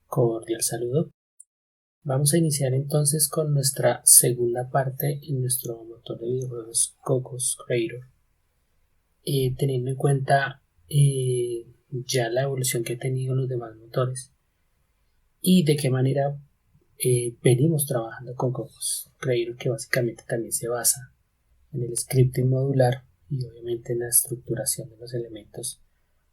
Cordial saludo. Vamos a iniciar entonces con nuestra segunda parte en nuestro motor de videojuegos Cocos Creator, teniendo en cuenta ya la evolución que han tenido los demás motores y de qué manera venimos trabajando con Cocos Creator, que básicamente también se basa en el scripting modular y obviamente en la estructuración de los elementos,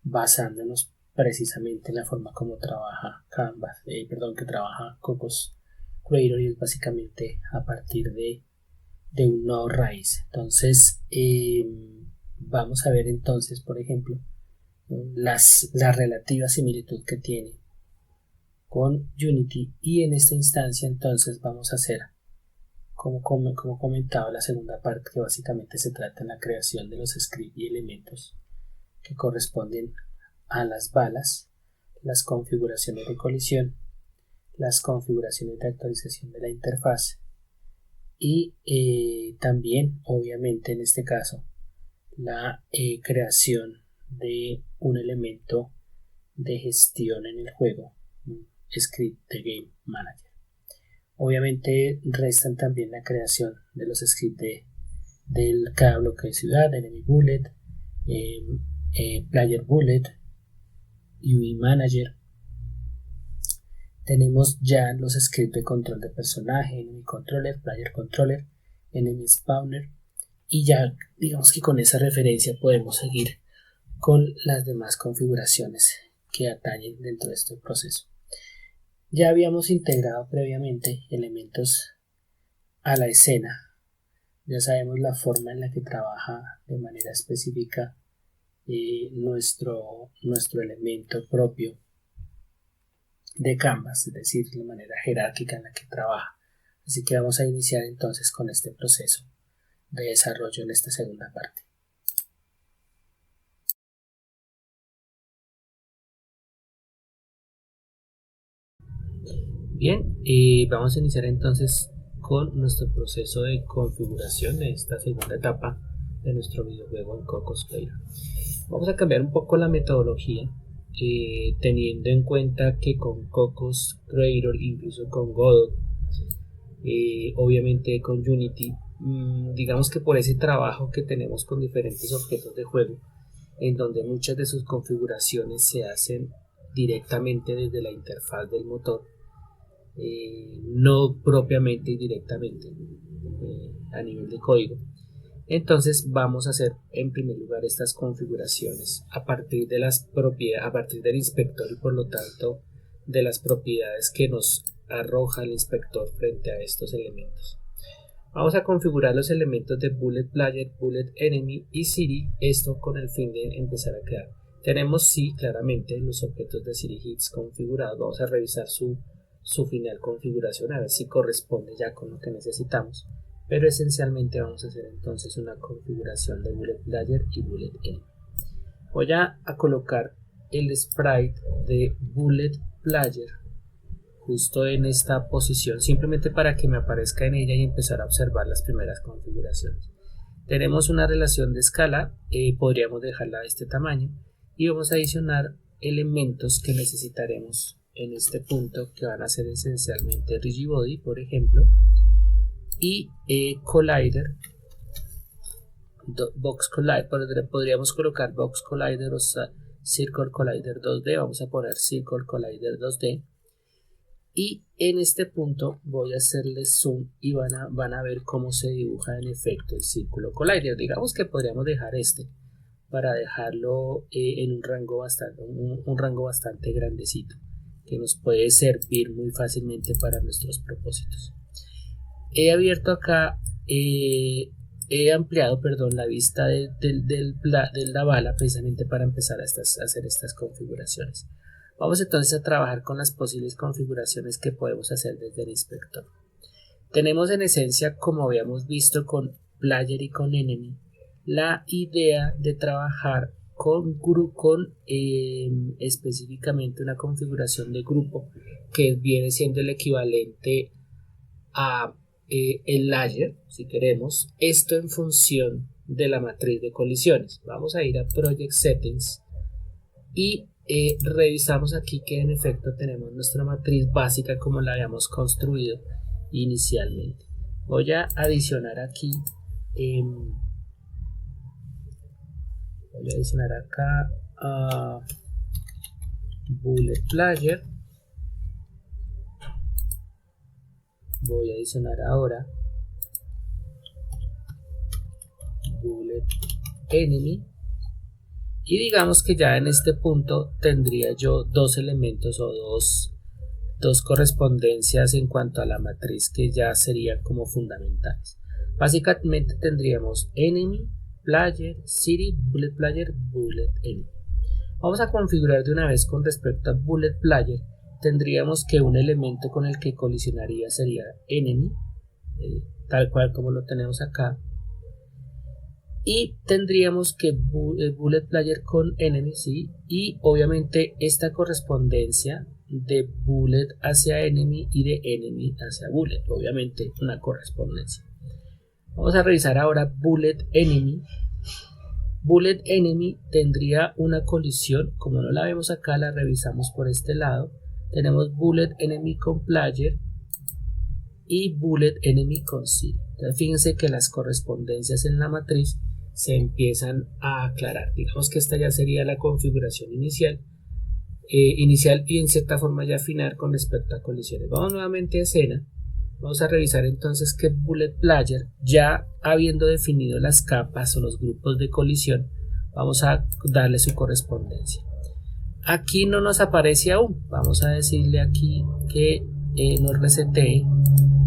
basándonos precisamente en la forma como trabaja Canvas, que trabaja Cocos Creator, y es básicamente a partir de un nodo raíz. Entonces vamos a ver entonces, por ejemplo, la relativa similitud que tiene con Unity, y en esta instancia entonces vamos a hacer, como comentaba, la segunda parte, que básicamente se trata de la creación de los scripts y elementos que corresponden a las balas, las configuraciones de colisión, las configuraciones de actualización de la interfaz y también, obviamente, en este caso, la creación de un elemento de gestión en el juego, un script de Game Manager. Obviamente restan también la creación de los scripts del cada bloque de ciudad, enemy bullet, player bullet, UI manager. Tenemos ya los scripts de control de personaje, enemy controller, player controller, enemy spawner, y ya digamos que con esa referencia podemos seguir con las demás configuraciones que atañen dentro de este proceso. Ya habíamos integrado previamente elementos a la escena, ya sabemos la forma en la que trabaja de manera específica nuestro elemento propio de Canvas, es decir, la manera jerárquica en la que trabaja. Así que vamos a iniciar entonces con este proceso de desarrollo en esta segunda parte. Bien, vamos a iniciar entonces con nuestro proceso de configuración de esta segunda etapa de nuestro videojuego en Cocos Creator. Vamos a cambiar un poco la metodología, teniendo en cuenta que con Cocos Creator, incluso con Godot, obviamente con Unity, digamos que por ese trabajo que tenemos con diferentes objetos de juego, en donde muchas de sus configuraciones se hacen directamente desde la interfaz del motor, no propiamente y directamente a nivel de código. Entonces vamos a hacer en primer lugar estas configuraciones a partir de las propiedades, a partir del inspector, y por lo tanto de las propiedades que nos arroja el inspector frente a estos elementos. Vamos a configurar los elementos de Bullet Player, Bullet Enemy y City, esto con el fin de empezar a crear. Tenemos claramente los objetos de City Hits configurados. Vamos a revisar su final configuración a ver si corresponde ya con lo que necesitamos, pero esencialmente vamos a hacer entonces una configuración de Bullet Player y Bullet Enemy. Voy a colocar el sprite de Bullet Player justo en esta posición, simplemente para que me aparezca en ella y empezar a observar las primeras configuraciones. Tenemos una relación de escala, podríamos dejarla de este tamaño, y vamos a adicionar elementos que necesitaremos en este punto, que van a ser esencialmente Rigibody, por ejemplo, y Collider, Box Collider. Podríamos colocar Box Collider o Circle Collider 2D. Vamos a poner Circle Collider 2D, y en este punto voy a hacerle zoom y van a ver cómo se dibuja en efecto el círculo Collider. Digamos que podríamos dejar para dejarlo en un rango bastante grandecito, que nos puede servir muy fácilmente para nuestros propósitos. He abierto acá, he ampliado, la vista de la bala, precisamente para empezar a hacer estas configuraciones. Vamos entonces a trabajar con las posibles configuraciones que podemos hacer desde el inspector. Tenemos en esencia, como habíamos visto con Player y con Enemy, la idea de trabajar con específicamente una configuración de grupo que viene siendo el equivalente a el layer, si queremos, esto en función de la matriz de colisiones. Vamos a ir a Project Settings y revisamos aquí que en efecto tenemos nuestra matriz básica como la habíamos construido inicialmente. Voy a adicionar aquí, voy a adicionar acá a bullet player. Voy a adicionar ahora bullet enemy. Y digamos que ya en este punto tendría yo dos elementos o dos correspondencias en cuanto a la matriz que ya serían como fundamentales. Básicamente tendríamos enemy, player, city, bullet player, bullet enemy. Vamos a configurar de una vez con respecto a bullet player. Tendríamos que un elemento con el que colisionaría sería enemy, tal cual como lo tenemos acá. Y tendríamos que bullet player con enemy, ¿sí? Y obviamente esta correspondencia de bullet hacia enemy y de enemy hacia bullet, obviamente una correspondencia. Vamos a revisar ahora bullet enemy. Bullet enemy tendría una colisión, como no la vemos acá, la revisamos por este lado. Tenemos bullet enemy con player y bullet enemy con city. Entonces fíjense que las correspondencias en la matriz se empiezan a aclarar. Digamos que esta ya sería la configuración inicial y en cierta forma ya final con respecto a colisiones. Vamos nuevamente a escena. Vamos a revisar entonces que bullet player, ya habiendo definido las capas o los grupos de colisión, vamos a darle su correspondencia. Aquí no nos aparece aún. Vamos a decirle aquí que nos resetee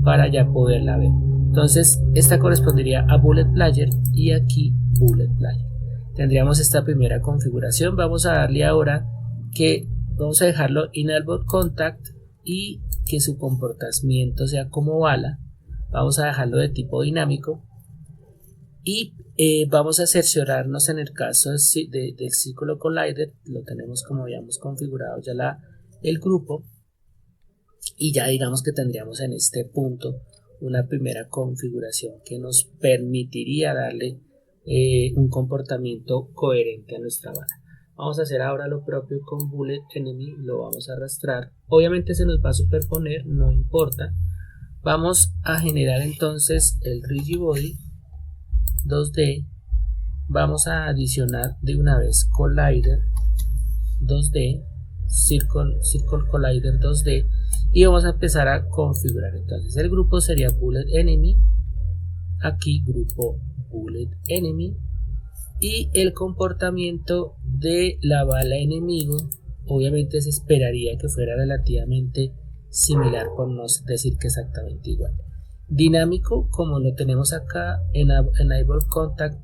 para ya poderla ver. Entonces esta correspondería a bullet player y aquí bullet player. Tendríamos esta primera configuración. Vamos a darle ahora que vamos a dejarlo enable contact y que su comportamiento sea como bala. Vamos a dejarlo de tipo dinámico y vamos a cerciorarnos en el caso del círculo collider. Lo tenemos como habíamos configurado ya el grupo, y ya digamos que tendríamos en este punto una primera configuración que nos permitiría darle un comportamiento coherente a nuestra bala. Vamos a hacer ahora lo propio con bullet enemy, lo vamos a arrastrar. Obviamente se nos va a superponer, no importa. Vamos a generar entonces el rigid body 2D. Vamos a adicionar de una vez collider 2D, circle collider 2D, y vamos a empezar a configurar. Entonces el grupo sería bullet enemy, aquí grupo bullet enemy, y el comportamiento de la bala enemigo obviamente se esperaría que fuera relativamente similar, por no decir que exactamente igual. Dinámico, como lo tenemos acá, enable contact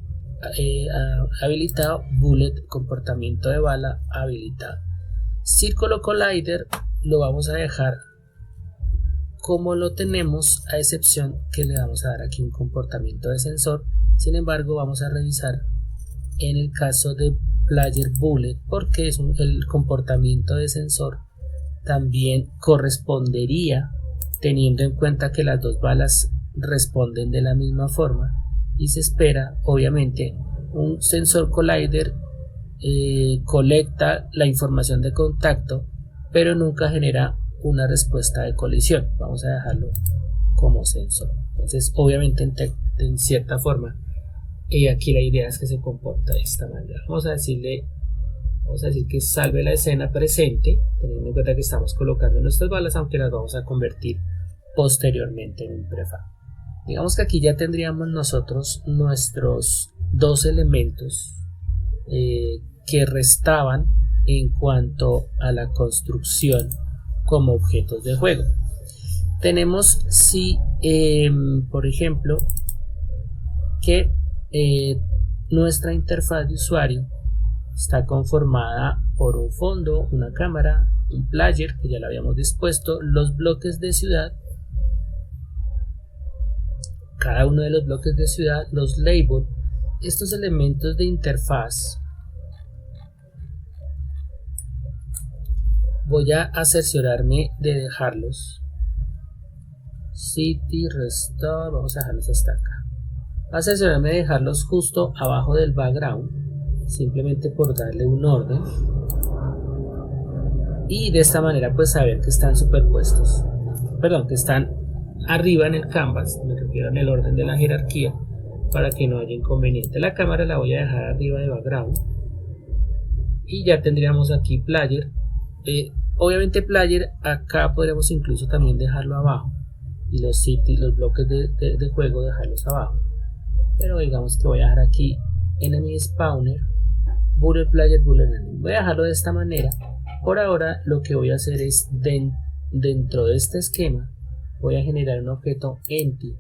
habilitado, bullet comportamiento de bala habilitado. Círculo collider lo vamos a dejar como lo tenemos, a excepción que le vamos a dar aquí un comportamiento de sensor. Sin embargo, vamos a revisar en el caso de player bullet, porque es el comportamiento de sensor también correspondería, teniendo en cuenta que las dos balas responden de la misma forma, y se espera obviamente un sensor collider colecta la información de contacto, pero nunca genera una respuesta de colisión. Vamos a dejarlo como sensor. Entonces obviamente en cierta forma aquí la idea es que se comporta de esta manera. Vamos a decir que salve la escena presente, teniendo en cuenta que estamos colocando nuestras balas, aunque las vamos a convertir posteriormente en un prefab. Digamos que aquí ya tendríamos nosotros nuestros dos elementos que restaban en cuanto a la construcción como objetos de juego. Tenemos por ejemplo, que nuestra interfaz de usuario está conformada por un fondo, una cámara, un player que ya lo habíamos dispuesto, los bloques de ciudad, cada uno de los bloques de ciudad, los labels. Estos elementos de interfaz voy a cerciorarme de dejarlos city restore, vamos a dejarlos hasta acá. Voy a cerciorarme de dejarlos justo abajo del background, simplemente por darle un orden. y de esta manera pues saber que están superpuestos, perdón, que están arriba en el canvas, me refiero en el orden de la jerarquía, para que no haya inconveniente. La cámara la voy a dejar arriba de background y ya tendríamos aquí player. Obviamente player acá podríamos incluso también dejarlo abajo y los sitios, los bloques de juego dejarlos abajo, pero digamos que voy a dejar aquí enemy spawner, bullet player, bullet enemy. Voy a dejarlo de esta manera. Por ahora lo que voy a hacer es dentro de este esquema voy a generar un objeto empty.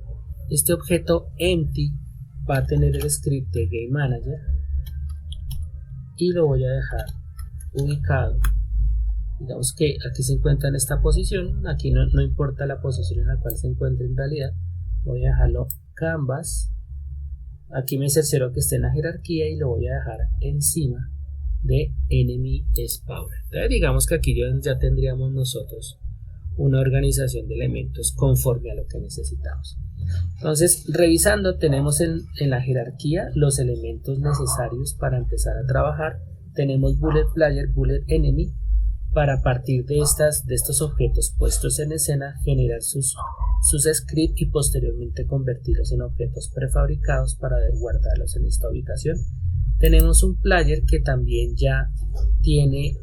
Este objeto empty va a tener el script de Game Manager y lo voy a dejar ubicado. Digamos que aquí se encuentra en esta posición, aquí no importa la posición en la cual se encuentre en realidad. Voy a dejarlo canvas, aquí me cercioro que esté en la jerarquía y lo voy a dejar encima de enemy spawner. Entonces digamos que aquí ya tendríamos nosotros una organización de elementos conforme a lo que necesitamos. Entonces, revisando, tenemos en la jerarquía los elementos necesarios para empezar a trabajar. Tenemos bullet player, bullet enemy, para partir de estos objetos puestos en escena generar sus scripts y posteriormente convertirlos en objetos prefabricados para guardarlos en esta ubicación. Tenemos un player que también ya tiene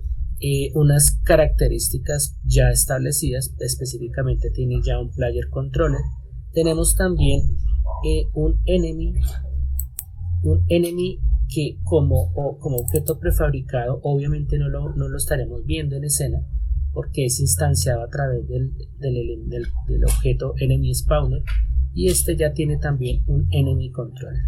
unas características ya establecidas, específicamente tiene ya un player controller. Tenemos también un enemy que como objeto prefabricado obviamente no lo estaremos viendo en escena porque es instanciado a través del objeto enemy spawner, y este ya tiene también un enemy controller.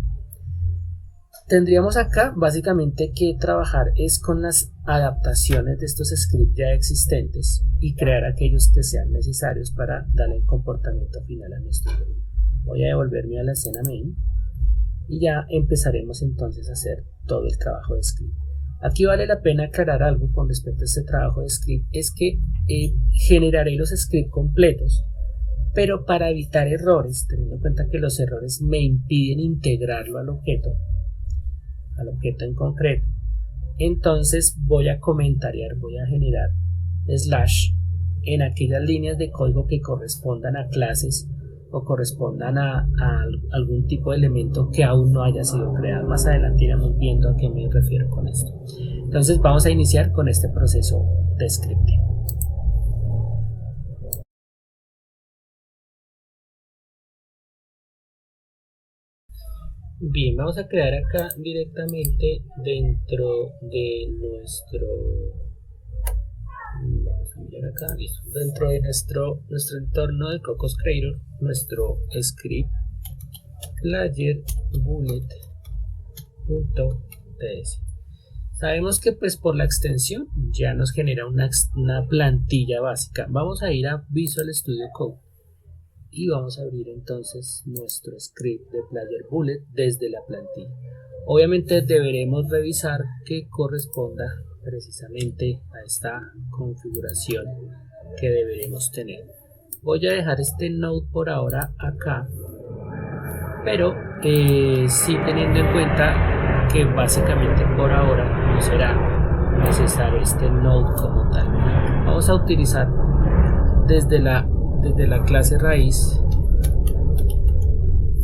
Tendríamos acá básicamente que trabajar es con las adaptaciones de estos scripts ya existentes y crear aquellos que sean necesarios para darle el comportamiento final a nuestro juego. Voy a devolverme a la escena main y ya empezaremos entonces a hacer todo el trabajo de script. Aquí vale la pena aclarar algo con respecto a este trabajo de script, es que generaré los scripts completos, pero para evitar errores, teniendo en cuenta que los errores me impiden integrarlo al objeto en concreto, entonces voy a comentariar, voy a generar slash en aquellas líneas de código que correspondan a clases o correspondan a algún tipo de elemento que aún no haya sido creado. Más adelante iremos viendo a qué me refiero con esto. Entonces vamos a iniciar con este proceso de scripting. Bien, vamos a crear acá directamente dentro de nuestro, vamos a mirar acá, listo, dentro de nuestro entorno de Cocos Creator, nuestro script player bullet.ts. Sabemos que pues por la extensión ya nos genera una plantilla básica. Vamos a ir a Visual Studio Code y vamos a abrir entonces nuestro script de player bullet desde la plantilla. Obviamente deberemos revisar que corresponda precisamente a esta configuración que deberemos tener. Voy a dejar este node por ahora acá, pero sí teniendo en cuenta que básicamente por ahora no será necesario este node como tal. Vamos a utilizar desde la clase raíz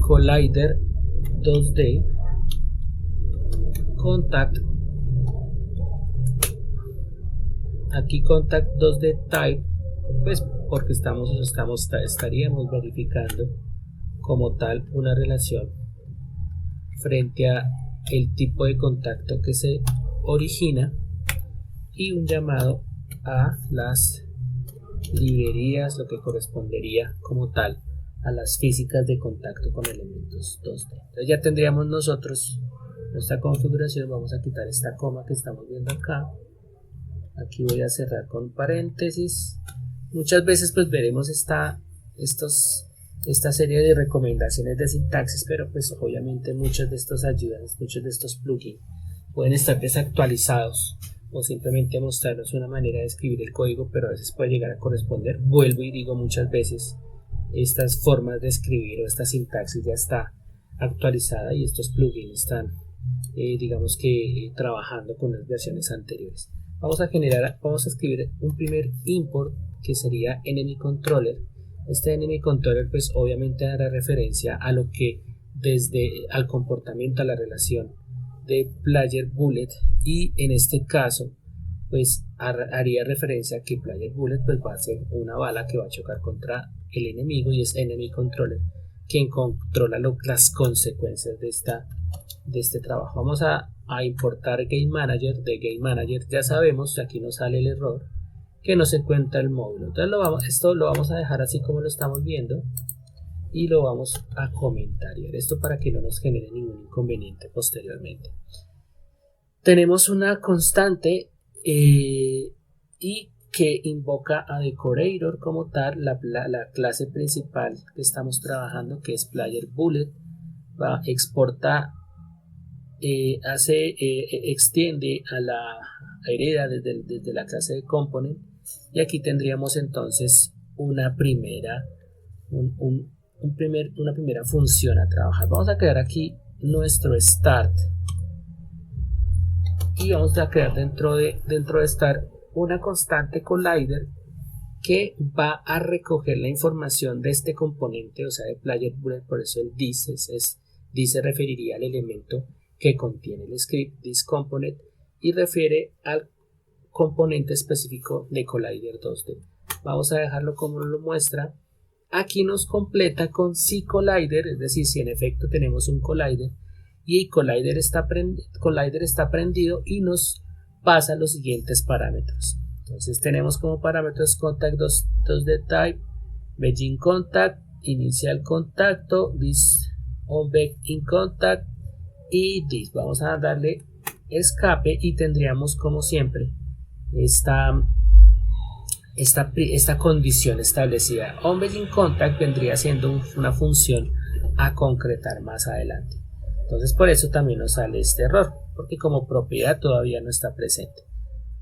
collider 2D contact, aquí contact 2D type, pues porque estaríamos verificando como tal una relación frente a el tipo de contacto que se origina y un llamado a las librerías, lo que correspondería como tal a las físicas de contacto con elementos 2D. Entonces ya tendríamos nosotros nuestra configuración. Vamos a quitar esta coma que estamos viendo acá. Aquí voy a cerrar con paréntesis. Muchas veces pues veremos esta serie de recomendaciones de sintaxis, pero pues obviamente muchos de estos ayudas, muchos de estos plugins pueden estar desactualizados o simplemente mostrarnos una manera de escribir el código, pero a veces puede llegar a corresponder. Vuelvo y digo, muchas veces estas formas de escribir o esta sintaxis ya está actualizada y estos plugins están digamos que trabajando con las versiones anteriores. vamos a escribir un primer import que sería enemy controller. Este enemy controller pues obviamente dará referencia a lo que al comportamiento, a la relación de player bullet, y en este caso pues haría referencia a que player bullet pues va a ser una bala que va a chocar contra el enemigo, y es enemy controller quien controla las consecuencias de este trabajo. Vamos a importar Game Manager. De Game Manager ya sabemos que aquí nos sale el error que no se encuentra el módulo. Entonces esto lo vamos a dejar así como lo estamos viendo y lo vamos a comentar, esto para que no nos genere ningún inconveniente posteriormente. Tenemos una constante y que invoca a Decorator como tal, la clase principal que estamos trabajando, que es Player Bullet. Exporta, extiende a la hereda desde la clase de Component, y aquí tendríamos entonces una primera función a trabajar. Vamos a crear aquí nuestro start y vamos a crear dentro de start una constante collider que va a recoger la información de este componente, o sea de player bullet. Por eso el this se referiría al elemento que contiene el script this component y refiere al componente específico de collider 2D. Vamos a dejarlo como lo muestra. Aquí nos completa con si collider, es decir, si en efecto tenemos un collider y el collider está prendido, y nos pasa los siguientes parámetros. Entonces tenemos como parámetros contact 2D type, begin contact, inicial contacto, this on back in contact y this. Vamos a darle escape y tendríamos como siempre esta condición establecida. On begin contact vendría siendo una función a concretar más adelante. Entonces por eso también nos sale este error, porque como propiedad todavía no está presente.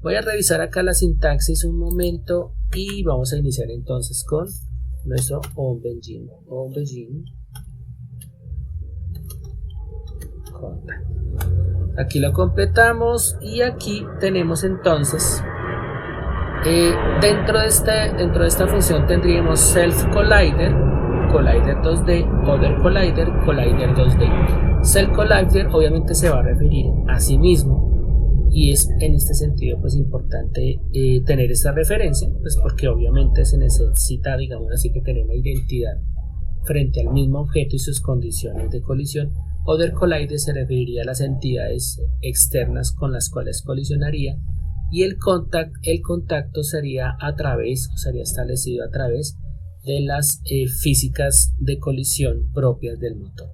Voy a revisar acá la sintaxis un momento y vamos a iniciar entonces con nuestro onBegin contact. Aquí lo completamos y aquí tenemos entonces dentro de esta función tendríamos self collider, collider 2D, other collider, collider 2D. Self collider obviamente se va a referir a sí mismo, y es en este sentido pues importante tener esta referencia, pues porque obviamente se necesita, digamos así, que tener una identidad frente al mismo objeto y sus condiciones de colisión. Other collider se referiría a las entidades externas con las cuales colisionaría, y el contacto sería establecido a través de las físicas de colisión propias del motor.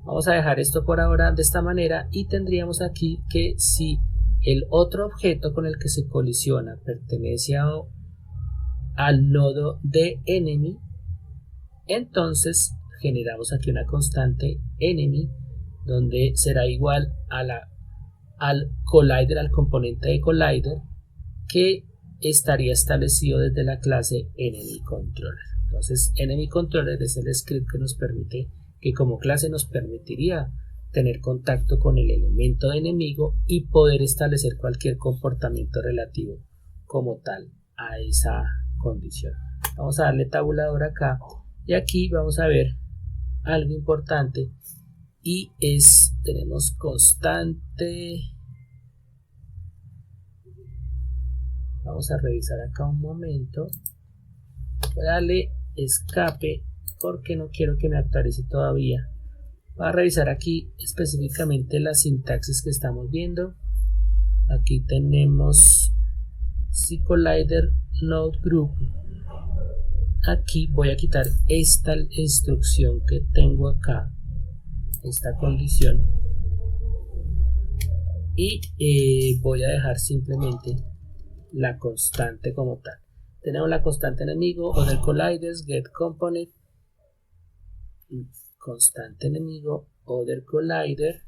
Vamos a dejar esto por ahora de esta manera, y tendríamos aquí que si el otro objeto con el que se colisiona pertenece al nodo de enemy, entonces generamos aquí una constante enemy donde será igual al collider, al componente de collider, que estaría establecido desde la clase enemy controller. Entonces enemy controller es el script que nos permite, que como clase nos permitiría tener contacto con el elemento de enemigo y poder establecer cualquier comportamiento relativo como tal a esa condición. Vamos a darle tabulador acá, y aquí vamos a ver algo importante, y tenemos constante. Vamos a revisar acá un momento. Voy a darle escape porque no quiero que me actualice todavía. Voy a revisar aquí específicamente la sintaxis que estamos viendo. Aquí tenemos si collider node group. Aquí voy a quitar esta instrucción que tengo acá, esta condición, y voy a dejar simplemente la constante como tal. Tenemos la constante enemigo, other colliders, get component, constante enemigo, other collider.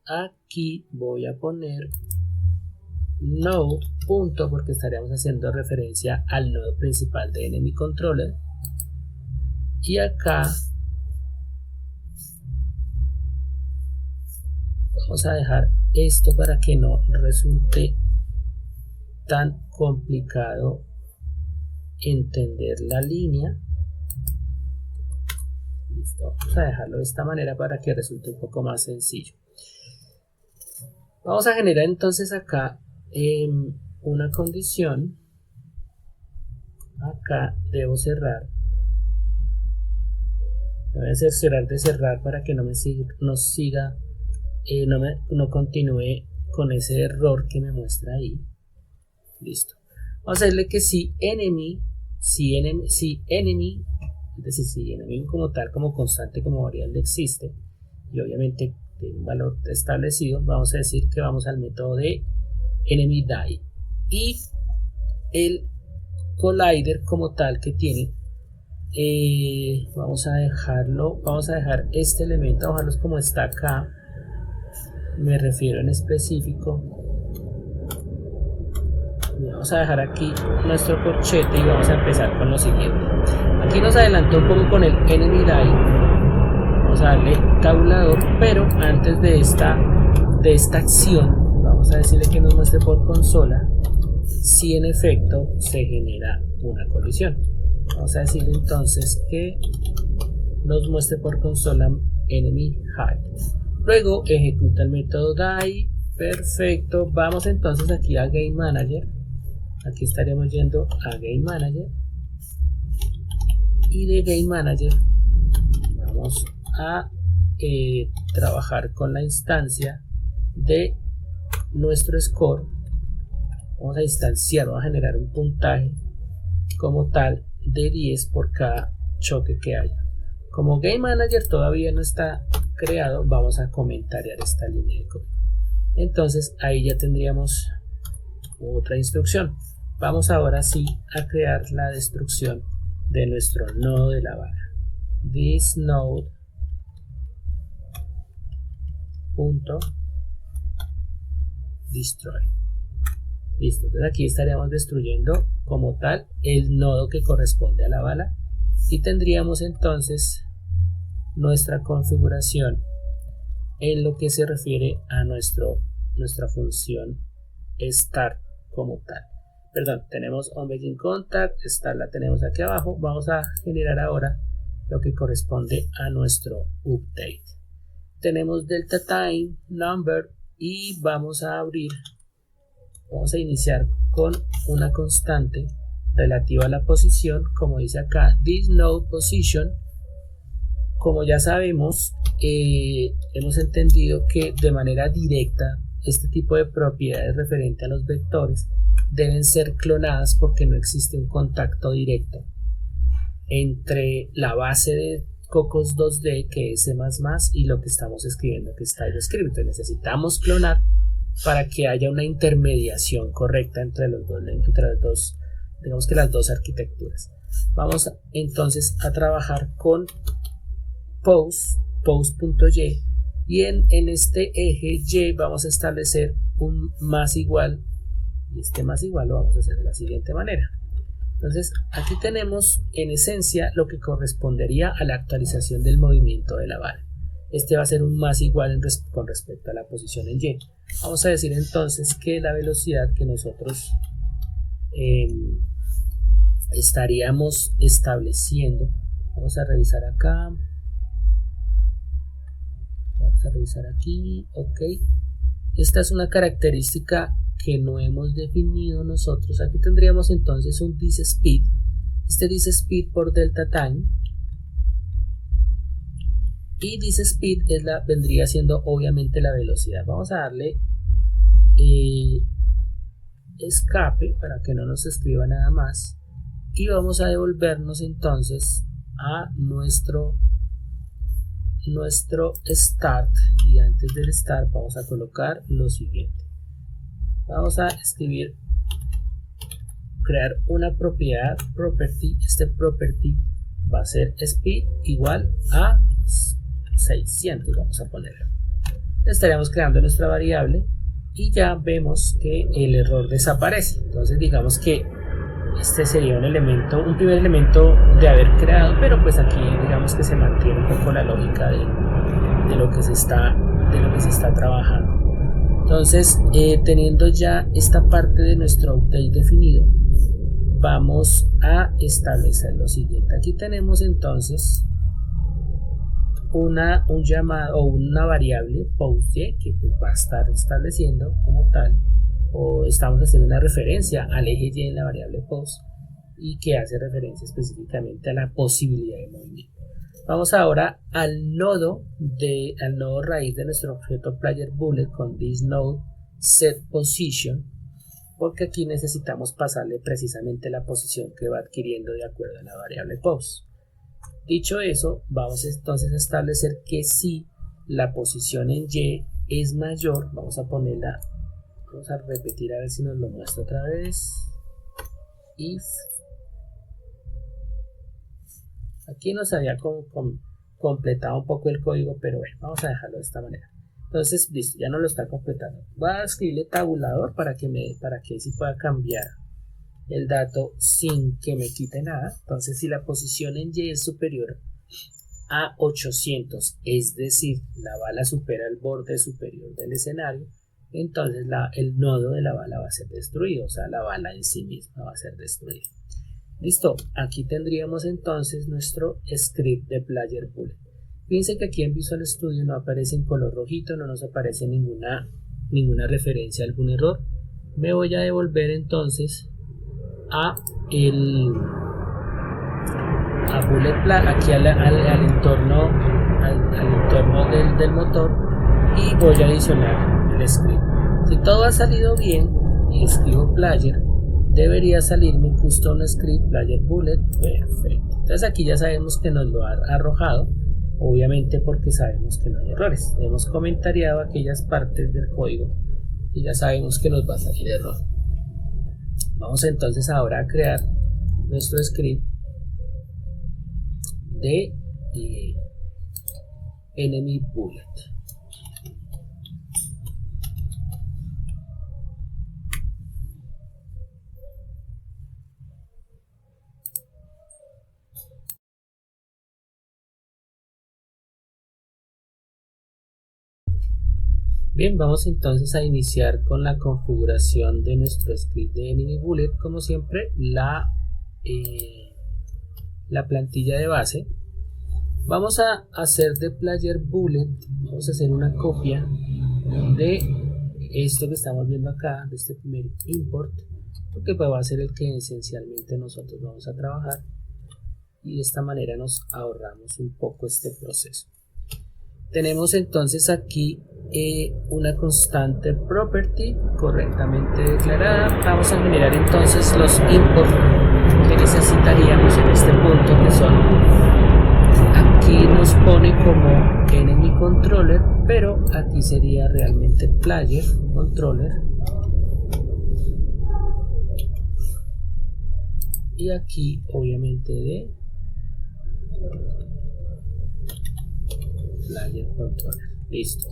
Aquí voy a poner node punto, porque estaríamos haciendo referencia al nodo principal de enemy controller, y acá vamos a dejar esto para que no resulte tan complicado entender la línea. Listo, vamos a dejarlo de esta manera para que resulte un poco más sencillo. Vamos a generar entonces acá una condición. Acá debo cerrar. Voy a hacer cerrar de cerrar para que no continúe con ese error que me muestra ahí. Listo. Vamos a decirle que si enemy, es decir, si enemy como tal, como constante, como variable existe, y obviamente tiene un valor establecido, vamos a decir que vamos al método de enemy die, y el collider como tal que tiene, vamos a dejar este elemento, vamos a dejarlos como está acá, me refiero en específico. Vamos a dejar aquí nuestro corchete y vamos a empezar con lo siguiente. Aquí nos adelantó un poco con el enemy die. Vamos a darle tabulador, pero antes de esta acción vamos a decirle que nos muestre por consola si en efecto se genera una colisión. Vamos a decirle entonces que nos muestre por consola enemy hide. Luego ejecuta el método die. Perfecto. Vamos entonces aquí a Game Manager. Aquí estaremos yendo a Game Manager. Y de Game Manager vamos a trabajar con la instancia de nuestro score. Vamos a instanciar, vamos a generar un puntaje como tal de 10 por cada choque que haya. Como Game Manager todavía no está creado, vamos a comentariar esta línea de código. Entonces ahí ya tendríamos otra instrucción. Vamos ahora sí a crear la destrucción de nuestro nodo de la vara. This node punto destroy. Listo, entonces aquí estaríamos destruyendo como tal el nodo que corresponde a la bala y tendríamos entonces nuestra configuración en lo que se refiere a nuestra función start como tal. Perdón, tenemos onBegin contact, start la tenemos aquí abajo. Vamos a generar ahora lo que corresponde a nuestro update. Tenemos delta time number y vamos a iniciar con una constante relativa a la posición, como dice acá, this node position. Como ya sabemos, hemos entendido que de manera directa este tipo de propiedades referente a los vectores deben ser clonadas porque no existe un contacto directo entre la base de Cocos 2D, que es C++, y lo que estamos escribiendo, que es TypeScript. Entonces necesitamos clonar para que haya una intermediación correcta entre los dos, digamos que las dos arquitecturas. Vamos entonces a trabajar con post.y, y en este eje y vamos a establecer un más igual, y este más igual lo vamos a hacer de la siguiente manera. Entonces aquí tenemos en esencia lo que correspondería a la actualización del movimiento de la bala. Este va a ser un más igual con respecto a la posición en y. Vamos a decir entonces que la velocidad que nosotros estaríamos estableciendo, vamos a revisar acá, vamos a revisar aquí, ok, esta es una característica que no hemos definido nosotros. Aquí tendríamos entonces un thisSpeed, este thisSpeed por delta time, y thisSpeed vendría siendo obviamente la velocidad. Vamos a darle escape para que no nos escriba nada más y vamos a devolvernos entonces a nuestro start, y antes del start vamos a colocar lo siguiente. Vamos a escribir, crear una propiedad property. Este property va a ser speed igual a 600, vamos a ponerlo. Estaríamos creando nuestra variable y ya vemos que el error desaparece. Entonces digamos que este sería un primer elemento de haber creado, pero pues aquí digamos que se mantiene un poco la lógica de lo que se está trabajando. Entonces, teniendo ya esta parte de nuestro update definido, vamos a establecer lo siguiente. Aquí tenemos entonces un llamado o una variable post_y que pues va a estar estableciendo como tal, o estamos haciendo una referencia al eje y en la variable post y que hace referencia específicamente a la posibilidad de movimiento. Vamos ahora al nodo raíz de nuestro objeto player bullet con this node set position, porque aquí necesitamos pasarle precisamente la posición que va adquiriendo de acuerdo a la variable post. Dicho eso, vamos entonces a establecer que si la posición en y es mayor, vamos a ponerla, vamos a repetir a ver si nos lo muestra otra vez. If aquí nos había completado un poco el código, pero bueno, vamos a dejarlo de esta manera. Entonces, listo, ya no lo está completando. Voy a escribirle tabulador para que sí pueda cambiar el dato sin que me quite nada. Entonces, si la posición en y es superior a 800, es decir, la bala supera el borde superior del escenario, entonces el nodo de la bala va a ser destruido, o sea, la bala en sí misma va a ser destruida. Listo, aquí tendríamos entonces nuestro script de player bullet. Fíjense que aquí en Visual Studio no aparece en color rojito, no nos aparece ninguna referencia a algún error. Me voy a devolver entonces a bullet aquí al entorno del motor y voy a adicionar el script. Si todo ha salido bien y escribo player, debería salirme custom script player bullet. Perfecto. Entonces aquí ya sabemos que nos lo ha arrojado, obviamente porque sabemos que no hay errores. Hemos comentariado aquellas partes del código y ya sabemos que nos va a salir error. Vamos entonces ahora a crear nuestro script de enemy bullet. Bien, vamos entonces a iniciar con la configuración de nuestro script de enemy bullet. Como siempre, la plantilla de base. Vamos a hacer de player bullet, vamos a hacer una copia de esto que estamos viendo acá, de este primer import, porque pues va a ser el que esencialmente nosotros vamos a trabajar, y de esta manera nos ahorramos un poco este proceso. Tenemos entonces aquí una constante property correctamente declarada. Vamos a generar entonces los imports que necesitaríamos en este punto, que son, aquí nos pone como enemy controller, pero aquí sería realmente player controller, y aquí obviamente de player controller. Listo.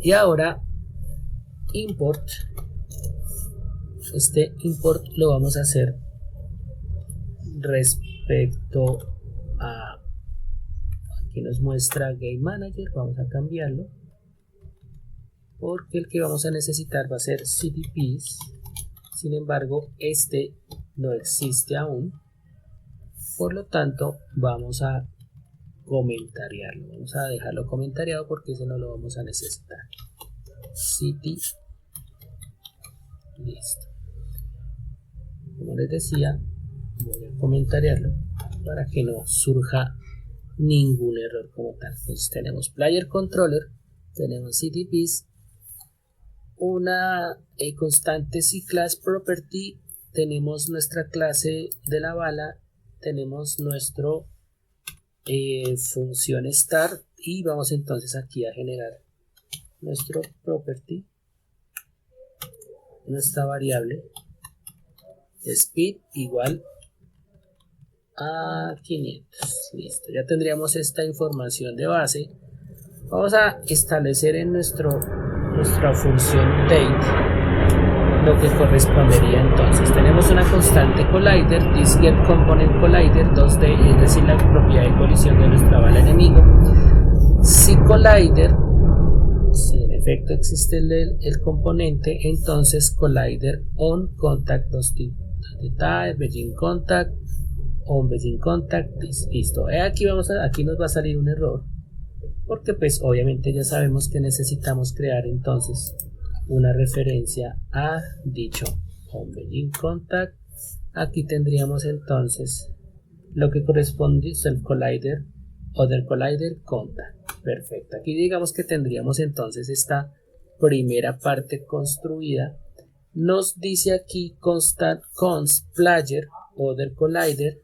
Y ahora import, este import lo vamos a hacer respecto a, aquí nos muestra Game Manager, vamos a cambiarlo porque el que vamos a necesitar va a ser CDPs. Sin embargo, este no existe aún, por lo tanto vamos a comentariarlo, vamos a dejarlo comentariado porque ese no lo vamos a necesitar. City, listo. Como les decía, voy a comentariarlo para que no surja ningún error como tal. Entonces tenemos player controller, tenemos CDPs, una constante C-class property, tenemos nuestra clase de la bala, tenemos nuestro función start, y vamos entonces aquí a generar nuestro property, nuestra variable speed igual a 500. Listo, ya tendríamos esta información de base. Vamos a establecer en nuestra función date lo que correspondería. Entonces tenemos una constante collider, this get component collider 2D, es decir, la propiedad de colisión de nuestra bala enemigo. Si collider, si en efecto efecto existe el componente, entonces collider on contact begin contact on begin contact, listo. Aquí nos va a salir un error, porque pues obviamente ya sabemos que necesitamos crear entonces una referencia a dicho on begin contact. Aquí tendríamos entonces lo que corresponde al collider other collider contact. Perfecto, aquí digamos que tendríamos entonces esta primera parte construida. Nos dice aquí const player other collider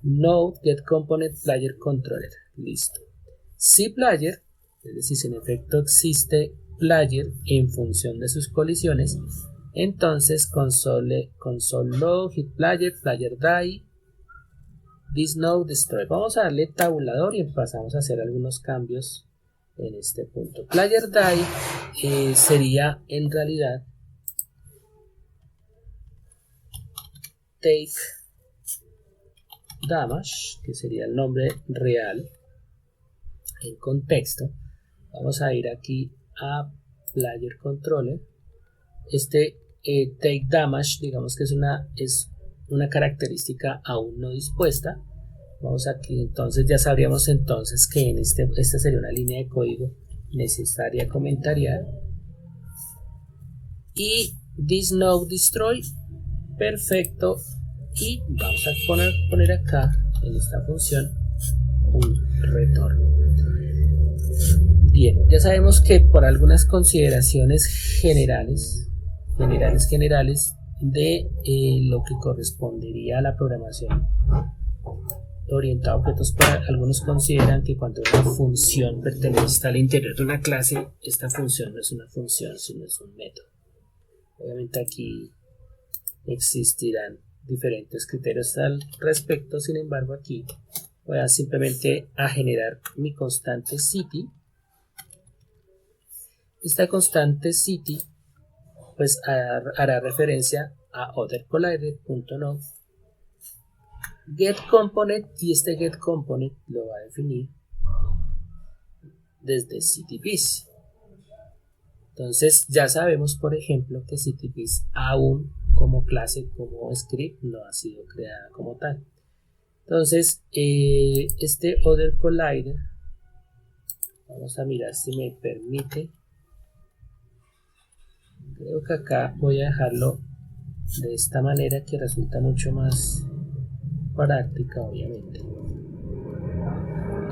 node get component player controller, listo. Si player, es decir, si en efecto existe player en función de sus colisiones, entonces console log hit player die this node destroy. Vamos a darle tabulador y empezamos a hacer algunos cambios en este punto. Player die sería en realidad take damage, que sería el nombre real en contexto. Vamos a ir aquí a player controller. Este take damage, digamos que es una característica aún no dispuesta. Vamos aquí, entonces ya sabríamos entonces que en esta sería una línea de código necesaria comentariar. Y this node destroy, perfecto. Y vamos a poner acá en esta función un retorno. Bien, ya sabemos que por algunas consideraciones generales de lo que correspondería a la programación orientada a objetos, algunos consideran que cuando una función pertenece al interior de una clase, esta función no es una función, sino es un método. Obviamente aquí existirán diferentes criterios al respecto, sin embargo aquí voy a simplemente generar mi constante city. Esta constante city pues hará referencia a otherCollider.node getComponent, y este getComponent lo va a definir desde citypiece. Entonces ya sabemos, por ejemplo, que citypiece aún como clase, como script, no ha sido creada como tal. Entonces este otherCollider, vamos a mirar si me permite. Creo que acá voy a dejarlo de esta manera, que resulta mucho más práctica, obviamente.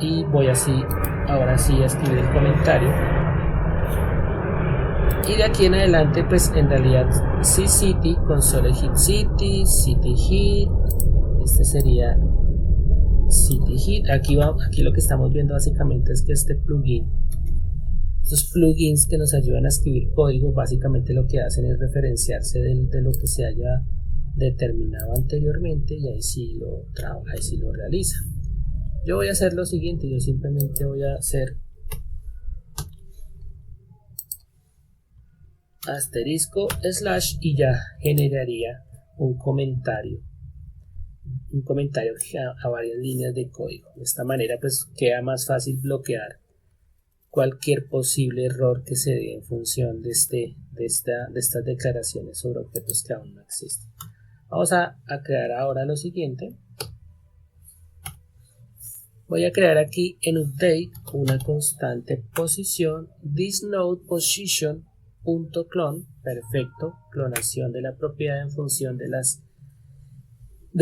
Y voy así, ahora sí, a escribir el comentario. Y de aquí en adelante, pues en realidad, si city, console hit city, city hit, este sería city hit. Aquí lo que estamos viendo básicamente es que este plugin, estos plugins que nos ayudan a escribir código, básicamente lo que hacen es referenciarse de lo que se haya determinado anteriormente, y ahí sí lo trabaja, ahí sí lo realiza. Yo voy a hacer lo siguiente, yo simplemente voy a hacer asterisco slash y ya generaría un comentario a varias líneas de código. De esta manera pues queda más fácil bloquear cualquier posible error que se dé en función de estas declaraciones sobre objetos que aún no existen. Vamos a crear ahora lo siguiente. Voy a crear aquí en update una constante posición thisNodePosition.clone. Perfecto, clonación de la propiedad en función de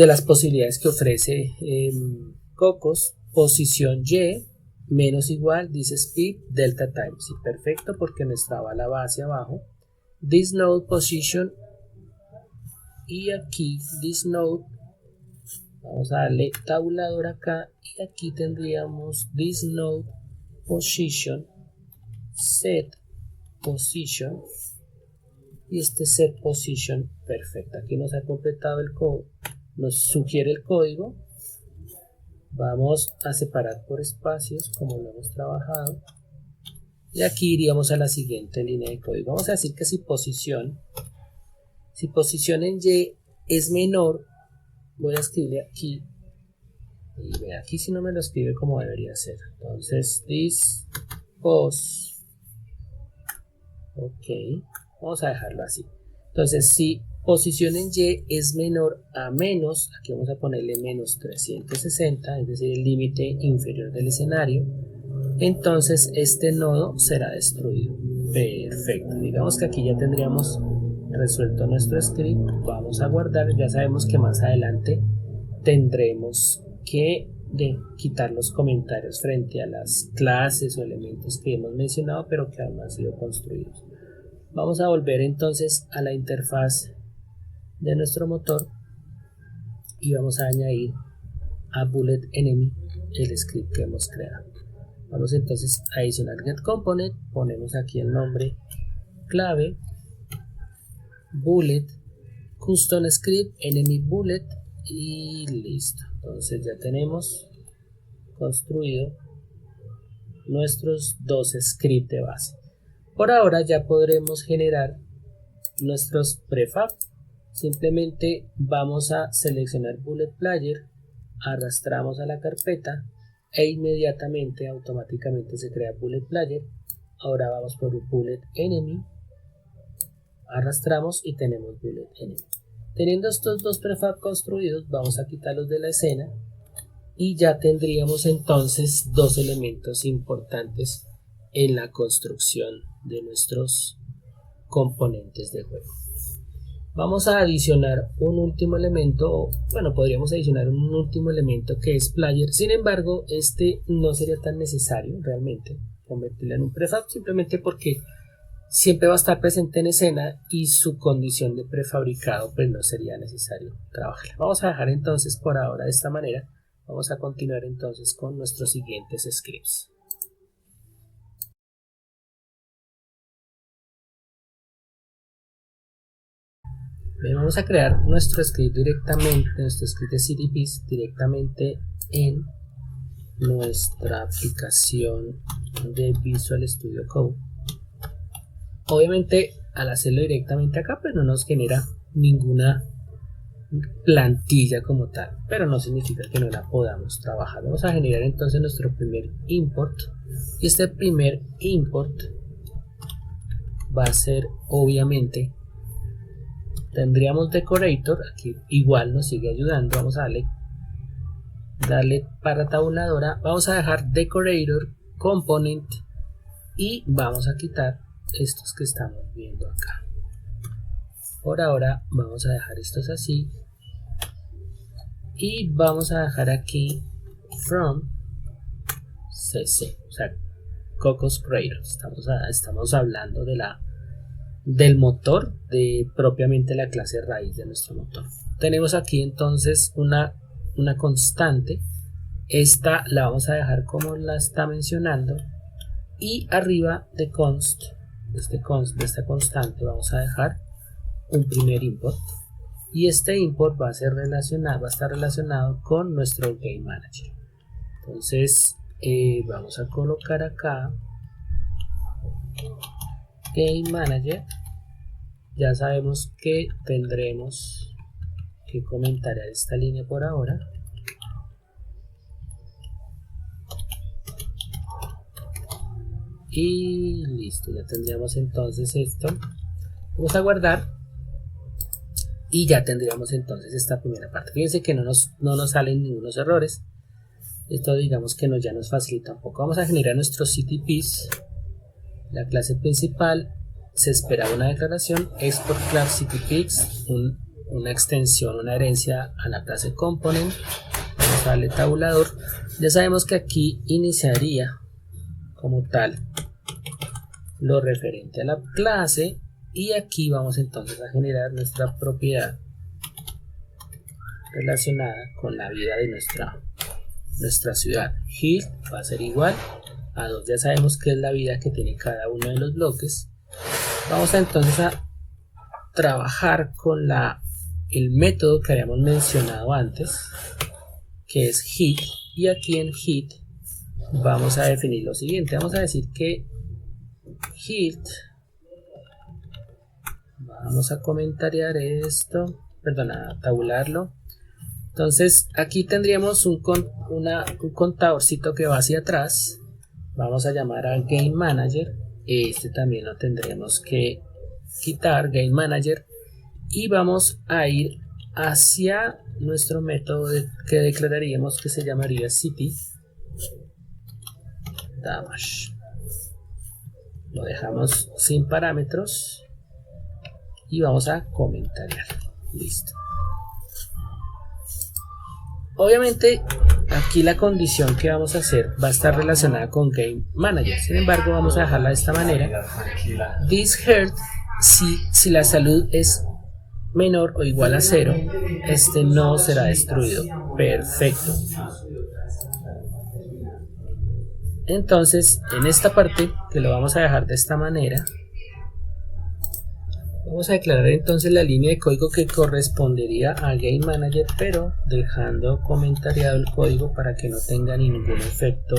las posibilidades que ofrece Cocos. Posición y menos igual thisSpeed delta time. Sí, perfecto, porque me estaba la base abajo. thisNodePosition, y aquí thisNode, vamos a darle tabulador acá, y aquí tendríamos thisNodePosition set position, y este set position, perfecto. Aquí nos ha completado el código, nos sugiere el código. Vamos a separar por espacios como lo hemos trabajado, y aquí iríamos a la siguiente línea de código. Vamos a decir que si posición en Y es menor, voy a escribir aquí, y ve aquí si no me lo escribe como debería ser. Entonces this Ok, vamos a dejarlo así. Entonces, si posición en Y es menor a menos, aquí vamos a ponerle menos 360, es decir, el límite inferior del escenario, entonces este nodo será destruido. Perfecto, digamos que aquí ya tendríamos resuelto nuestro script. Vamos a guardar, ya sabemos que más adelante tendremos que quitar los comentarios frente a las clases o elementos que hemos mencionado pero que aún no han sido construidos. Vamos a volver entonces a la interfaz de nuestro motor y vamos a añadir a Bullet Enemy el script que hemos creado. Vamos entonces a adicionar get component, ponemos aquí el nombre clave bullet custom script enemy bullet y listo. Entonces ya tenemos construido nuestros dos scripts de base. Por ahora ya podremos generar nuestros prefab. Simplemente vamos a seleccionar bullet player, arrastramos a la carpeta e inmediatamente automáticamente se crea bullet player. Ahora vamos por bullet enemy, arrastramos y tenemos bullet enemy. Teniendo estos dos prefab construidos, vamos a quitarlos de la escena y ya tendríamos entonces dos elementos importantes en la construcción de nuestros componentes de juego. Vamos a adicionar un último elemento, bueno, podríamos adicionar un último elemento que es player. Sin embargo, este no sería tan necesario realmente convertirlo en un prefab, simplemente porque siempre va a estar presente en escena y su condición de prefabricado pues no sería necesario trabajarla. Vamos a dejar entonces por ahora de esta manera. Vamos a continuar entonces con nuestros siguientes scripts. Bien, vamos a crear nuestro script directamente, nuestro script de CDPs directamente en nuestra aplicación de Visual Studio Code. Obviamente al hacerlo directamente acá pues no nos genera ninguna plantilla como tal, pero no significa que no la podamos trabajar. Vamos a generar entonces nuestro primer import y este primer import va a ser obviamente, tendríamos decorator, aquí igual nos sigue ayudando, vamos a darle para tabuladora, vamos a dejar decorator component y vamos a quitar estos que estamos viendo acá. Por ahora vamos a dejar estos así y vamos a dejar aquí from cc, o sea, Cocos Creator. Estamos hablando del motor, de propiamente la clase raíz de nuestro motor. Tenemos aquí entonces una constante. Esta la vamos a dejar como la está mencionando y arriba de const, de esta constante vamos a dejar un primer import y este import va a estar relacionado con nuestro Game Manager. Entonces vamos a colocar acá Game Manager. Ya sabemos que tendremos que comentar esta línea por ahora. Y listo, ya tendríamos entonces esto. Vamos a guardar y ya tendríamos entonces esta primera parte. Fíjense que no nos salen ningunos errores. Esto digamos que ya nos facilita un poco. Vamos a generar nuestros CTPs. La clase principal, se espera una declaración export class CTPs, una extensión, una herencia a la clase component. Vamos a darle tabulador. Ya sabemos que aquí iniciaría como tal lo referente a la clase y aquí vamos entonces a generar nuestra propiedad relacionada con la vida de nuestra ciudad. Heat va a ser igual a 2, ya sabemos que es la vida que tiene cada uno de los bloques. Vamos entonces a trabajar con el método que habíamos mencionado antes, que es heat, y aquí en heat vamos a definir lo siguiente. Vamos a decir que heat, vamos a comentariar esto, perdón, a tabularlo. Entonces aquí tendríamos un contadorcito que va hacia atrás. Vamos a llamar a Game Manager Este también lo tendremos que quitar, Game Manager, y vamos a ir hacia nuestro método que declararíamos que se llamaría City Damage. Lo dejamos sin parámetros y vamos a comentariar. Listo. Obviamente aquí la condición que vamos a hacer va a estar relacionada con Game Manager. Sin embargo, vamos a dejarla de esta manera. This hurt, si la salud es menor o igual a 0, este no será destruido. Perfecto. Entonces, en esta parte, que lo vamos a dejar de esta manera, vamos a declarar entonces la línea de código que correspondería a Game Manager, pero dejando comentariado el código para que no tenga ningún efecto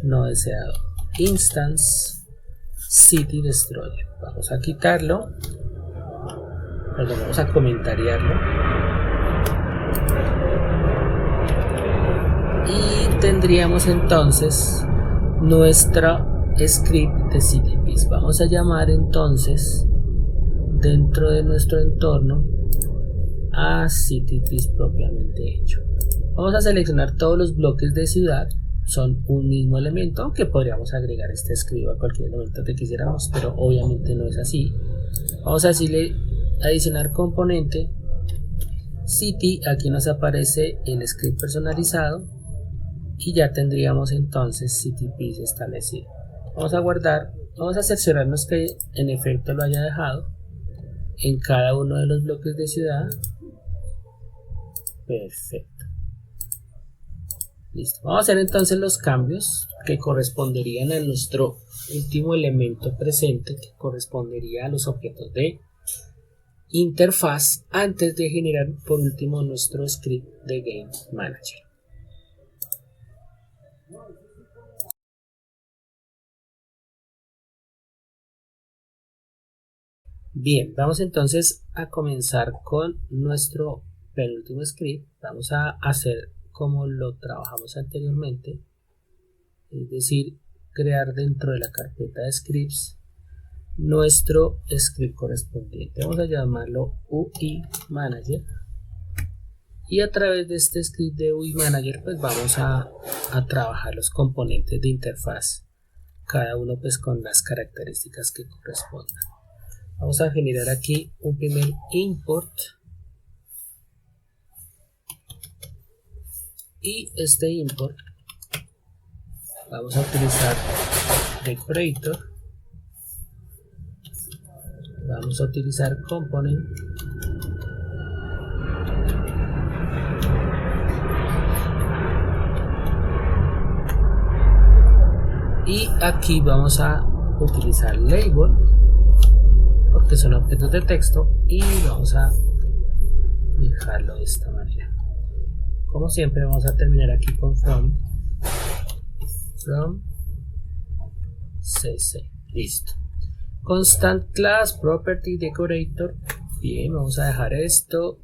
no deseado. Instance City Destroyer. Vamos a quitarlo. Perdón, vamos a comentariarlo. Y tendríamos entonces nuestro script de CityPeace. Vamos a llamar entonces dentro de nuestro entorno a CityPeace propiamente hecho. Vamos a seleccionar todos los bloques de ciudad, son un mismo elemento, aunque podríamos agregar este script a cualquier elemento que quisiéramos, pero obviamente no es así. Vamos a decirle adicionar componente City, aquí nos aparece el script personalizado y ya tendríamos entonces CityPeace establecido. Vamos a guardar, vamos a cerciorarnos que en efecto lo haya dejado en cada uno de los bloques de ciudad. Perfecto. Listo. Vamos a hacer entonces los cambios que corresponderían a nuestro último elemento presente, que correspondería a los objetos de interfaz, antes de generar por último nuestro script de Game Manager. Bien, vamos entonces a comenzar con nuestro penúltimo script. Vamos a hacer como lo trabajamos anteriormente, es decir, crear dentro de la carpeta de scripts nuestro script correspondiente. Vamos a llamarlo UI Manager, y a través de este script de UI Manager pues vamos a trabajar los componentes de interfaz, cada uno pues con las características que correspondan. Vamos a generar aquí un primer import, y este import vamos a utilizar decorator, vamos a utilizar component, y aquí vamos a utilizar label porque son objetos de texto, y vamos a dejarlo de esta manera. Como siempre vamos a terminar aquí con from cc. Listo. Constant class property decorator. Bien, vamos a dejar esto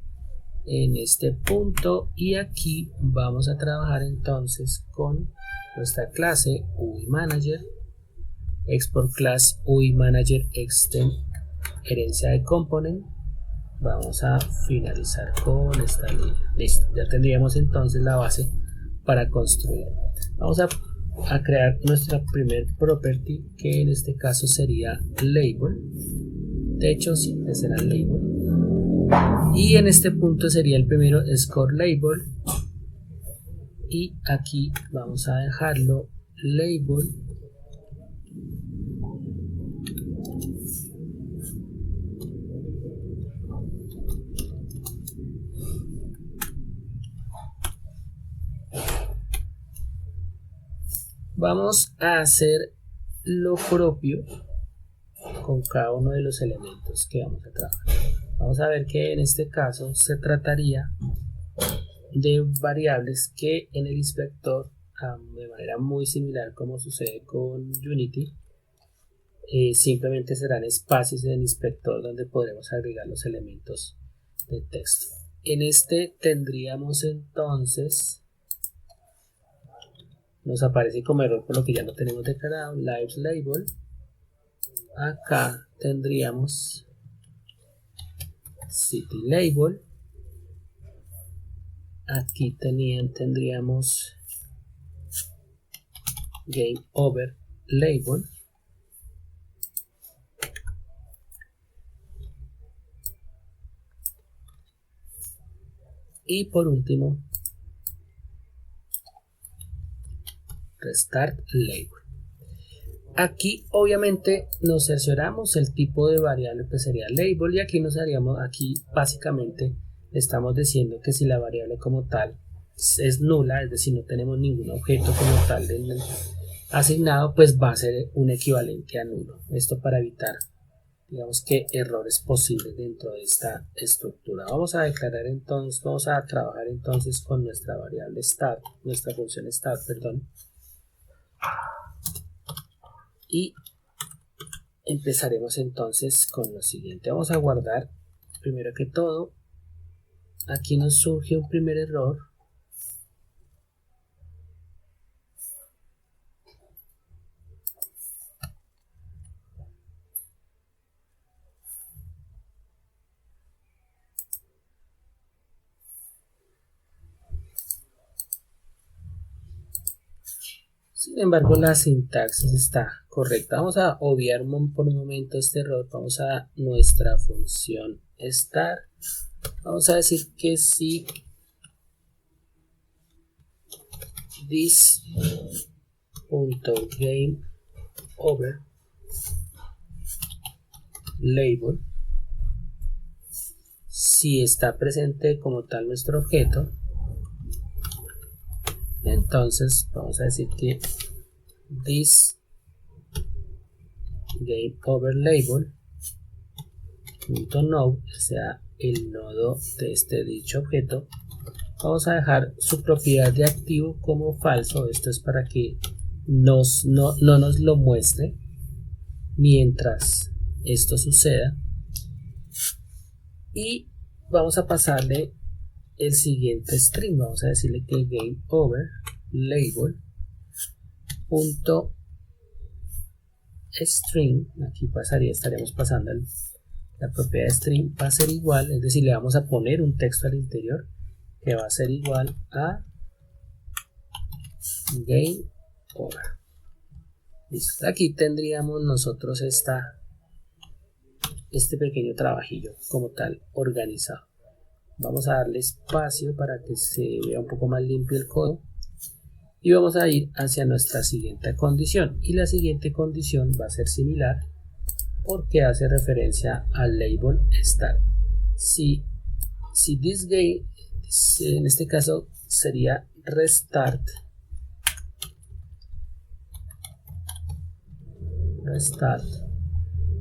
en este punto, y aquí vamos a trabajar entonces con nuestra clase UI Manager, export class UI Manager extend herencia de component. Vamos a finalizar con esta línea. Listo, ya tendríamos entonces la base para construir. Vamos a crear nuestra primer property, que en este caso sería label. De hecho siempre será label, y en este punto sería el primero score label, y aquí vamos a dejarlo label Vamos a hacer lo propio con cada uno de los elementos que vamos a trabajar. Vamos a ver que en este caso se trataría de variables que en el inspector, de manera muy similar como sucede con Unity, simplemente serán espacios en el inspector donde podremos agregar los elementos de texto. En este tendríamos entonces, nos aparece como error por lo que ya no tenemos declarado, live label, Acá tendríamos city label. Aquí tendríamos game over label. Y por último, restart label. Aquí obviamente nos cercioramos el tipo de variable que sería label, y aquí aquí básicamente estamos diciendo que si la variable como tal es nula, es decir, no tenemos ningún objeto como tal asignado, pues va a ser un equivalente a nulo. Esto para evitar, digamos, que errores posibles dentro de esta estructura. Vamos a trabajar entonces con nuestra variable start, nuestra función start, perdón. Y empezaremos entonces con lo siguiente. Vamos a guardar, primero que todo, aquí nos surge un primer error. Sin embargo, la sintaxis está correcta. Vamos a obviar por un momento este error. Vamos a nuestra función start. Vamos a decir que si this.gameOver label, si está presente como tal nuestro objeto, entonces vamos a decir que this gameOver label .node, o sea, el nodo de este dicho objeto, vamos a dejar su propiedad de activo como falso. Esto es para que no nos lo muestre mientras esto suceda, y vamos a pasarle el siguiente string. Vamos a decirle que gameOver label string, aquí estaremos pasando la propiedad de string, va a ser igual, es decir, le vamos a poner un texto al interior que va a ser igual a gameOver. Listo. Aquí tendríamos nosotros este pequeño trabajillo como tal organizado. Vamos a darle espacio para que se vea un poco más limpio el código, y vamos a ir hacia nuestra siguiente condición, y la siguiente condición va a ser similar porque hace referencia al label start. Si this game, en este caso sería restart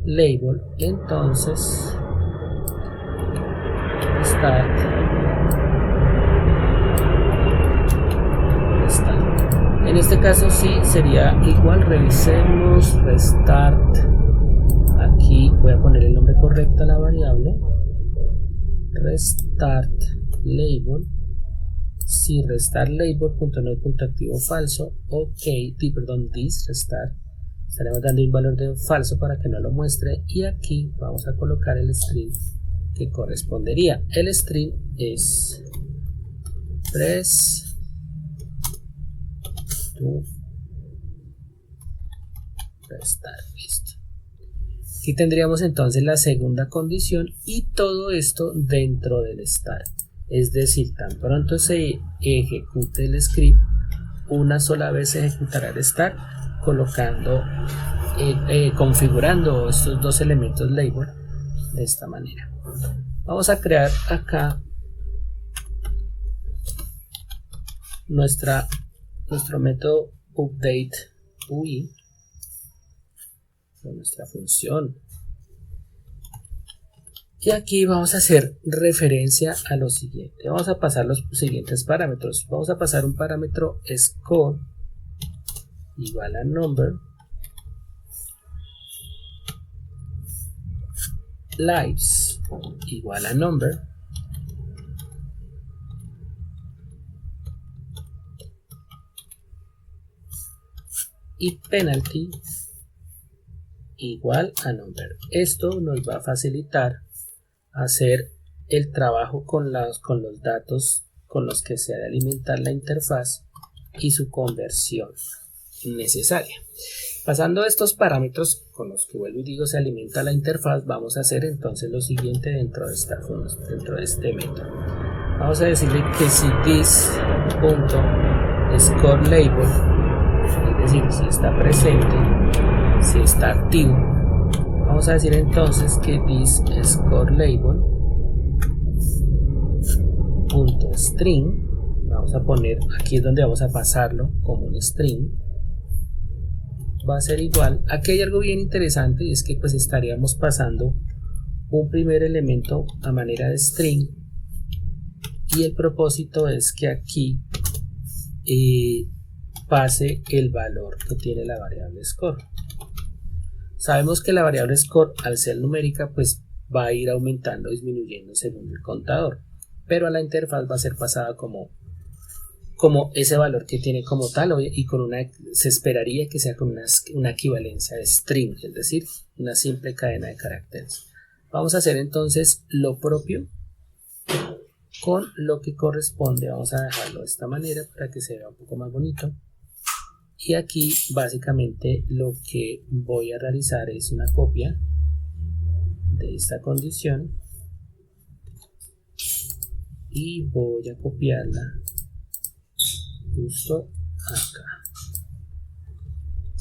label, entonces start. En este caso sí sería igual. Revisemos restart. Aquí voy a poner el nombre correcto a la variable restart label. Si restart label.node.activo falso, this restart, estaremos dando un valor de falso para que no lo muestre, y aquí vamos a colocar el string que correspondería. El string es press to restart. Listo. Aquí tendríamos entonces la segunda condición, y todo esto dentro del start. Es decir, tan pronto se ejecute el script, una sola vez se ejecutará el start, configurando estos dos elementos label de esta manera. Vamos a crear acá nuestro método update UI, nuestra función, y aquí vamos a hacer referencia a lo siguiente. Vamos a pasar los siguientes parámetros. Vamos a pasar un parámetro score igual a number, lives igual a number, y penalty igual a number. Esto nos va a facilitar hacer el trabajo con los datos con los que se ha de alimentar la interfaz y su conversión necesaria. Pasando a estos parámetros con los que, vuelvo y digo, se alimenta la interfaz, vamos a hacer entonces lo siguiente dentro de este método. Vamos a decirle que si this.scoreLabel, es decir, si está presente, si está activo, vamos a decir entonces que thisScoreLabel.string, vamos a poner, aquí es donde vamos a pasarlo como un string, va a ser igual. Aquí hay algo bien interesante y es que pues estaríamos pasando un primer elemento a manera de string y el propósito es que aquí pase el valor que tiene la variable score. Sabemos que la variable score, al ser numérica, pues va a ir aumentando o disminuyendo según el contador, pero a la interfaz va a ser pasada como ese valor que tiene como tal, y se esperaría que sea con una equivalencia de string, es decir, una simple cadena de caracteres. Vamos a hacer entonces lo propio con lo que corresponde. Vamos a dejarlo de esta manera para que se vea un poco más bonito. Y aquí básicamente lo que voy a realizar es una copia de esta condición y voy a copiarla justo acá.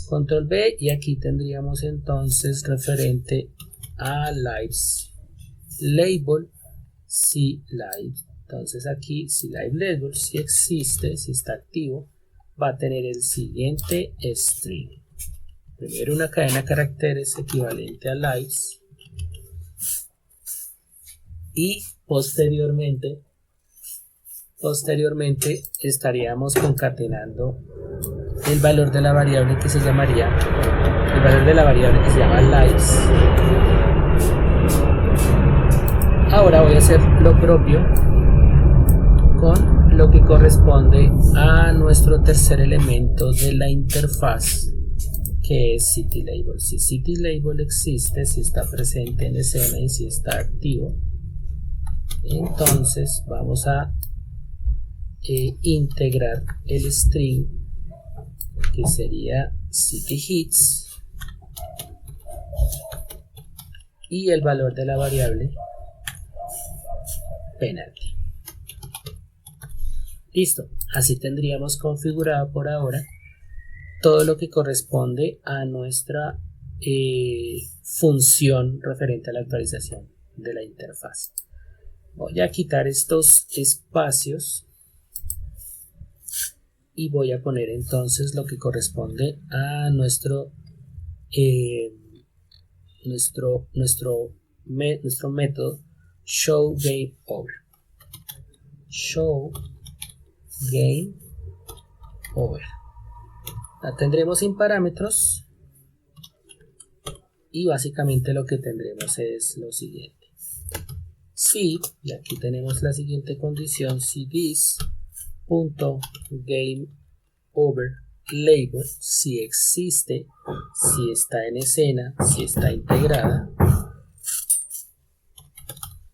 Control B, y aquí tendríamos entonces referente a lives label si live. Entonces aquí si live label, si existe, si está activo, va a tener el siguiente string. Primero una cadena de caracteres equivalente a lives y posteriormente estaríamos concatenando el valor de la variable que se llama lives. Ahora voy a hacer lo propio con lo que corresponde a nuestro tercer elemento de la interfaz, que es CityLabel. Si CityLabel existe, si está presente en escena y si está activo, entonces vamos a integrar el string que sería CityHits y el valor de la variable penalty. Listo, así tendríamos configurado por ahora todo lo que corresponde a nuestra función referente a la actualización de la interfaz. Voy a quitar estos espacios y voy a poner entonces lo que corresponde a nuestro método showGameOver. showGameOver. La tendremos sin parámetros y básicamente lo que tendremos es lo siguiente. Si, y aquí tenemos la siguiente condición, si this.gameOverLabel, si existe, si está en escena, si está integrada,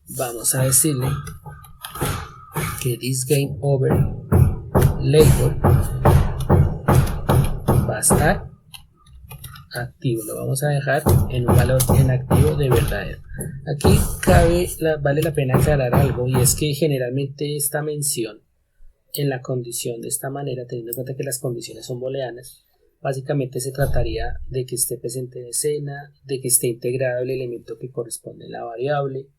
vamos a decirle que thisGameOverLabel va a estar activo, lo vamos a dejar en un valor en activo de verdadero. Aquí vale la pena aclarar algo, y es que generalmente esta mención en la condición de esta manera, teniendo en cuenta que las condiciones son booleanas, básicamente se trataría de que esté presente en escena, de que esté integrado el elemento que corresponde a la variable,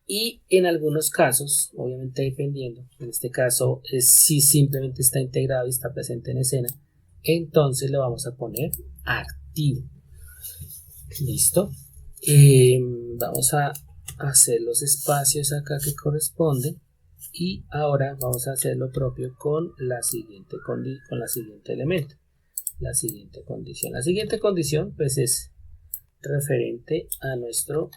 y en algunos casos, obviamente dependiendo, en este caso si simplemente está integrado y está presente en escena, entonces le vamos a poner activo. Listo. Vamos a hacer los espacios acá que corresponden y ahora vamos a hacer lo propio con la siguiente elemento, la siguiente condición. La siguiente condición pues es referente a nuestro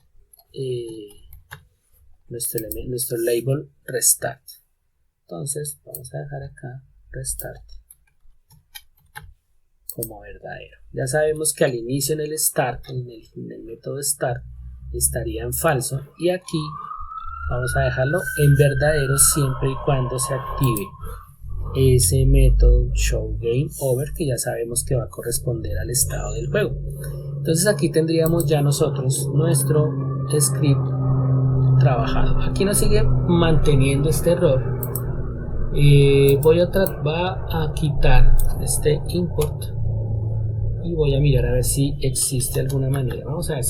label restart. Entonces vamos a dejar acá restart como verdadero. Ya sabemos que al inicio en el start, en el método start, estaría en falso, y aquí vamos a dejarlo en verdadero siempre y cuando se active ese método show game over, que ya sabemos que va a corresponder al estado del juego. Entonces aquí tendríamos ya nosotros nuestro script trabajado. Aquí nos sigue manteniendo este error. Va a quitar este import y voy a mirar a ver si existe alguna manera. Vamos a ver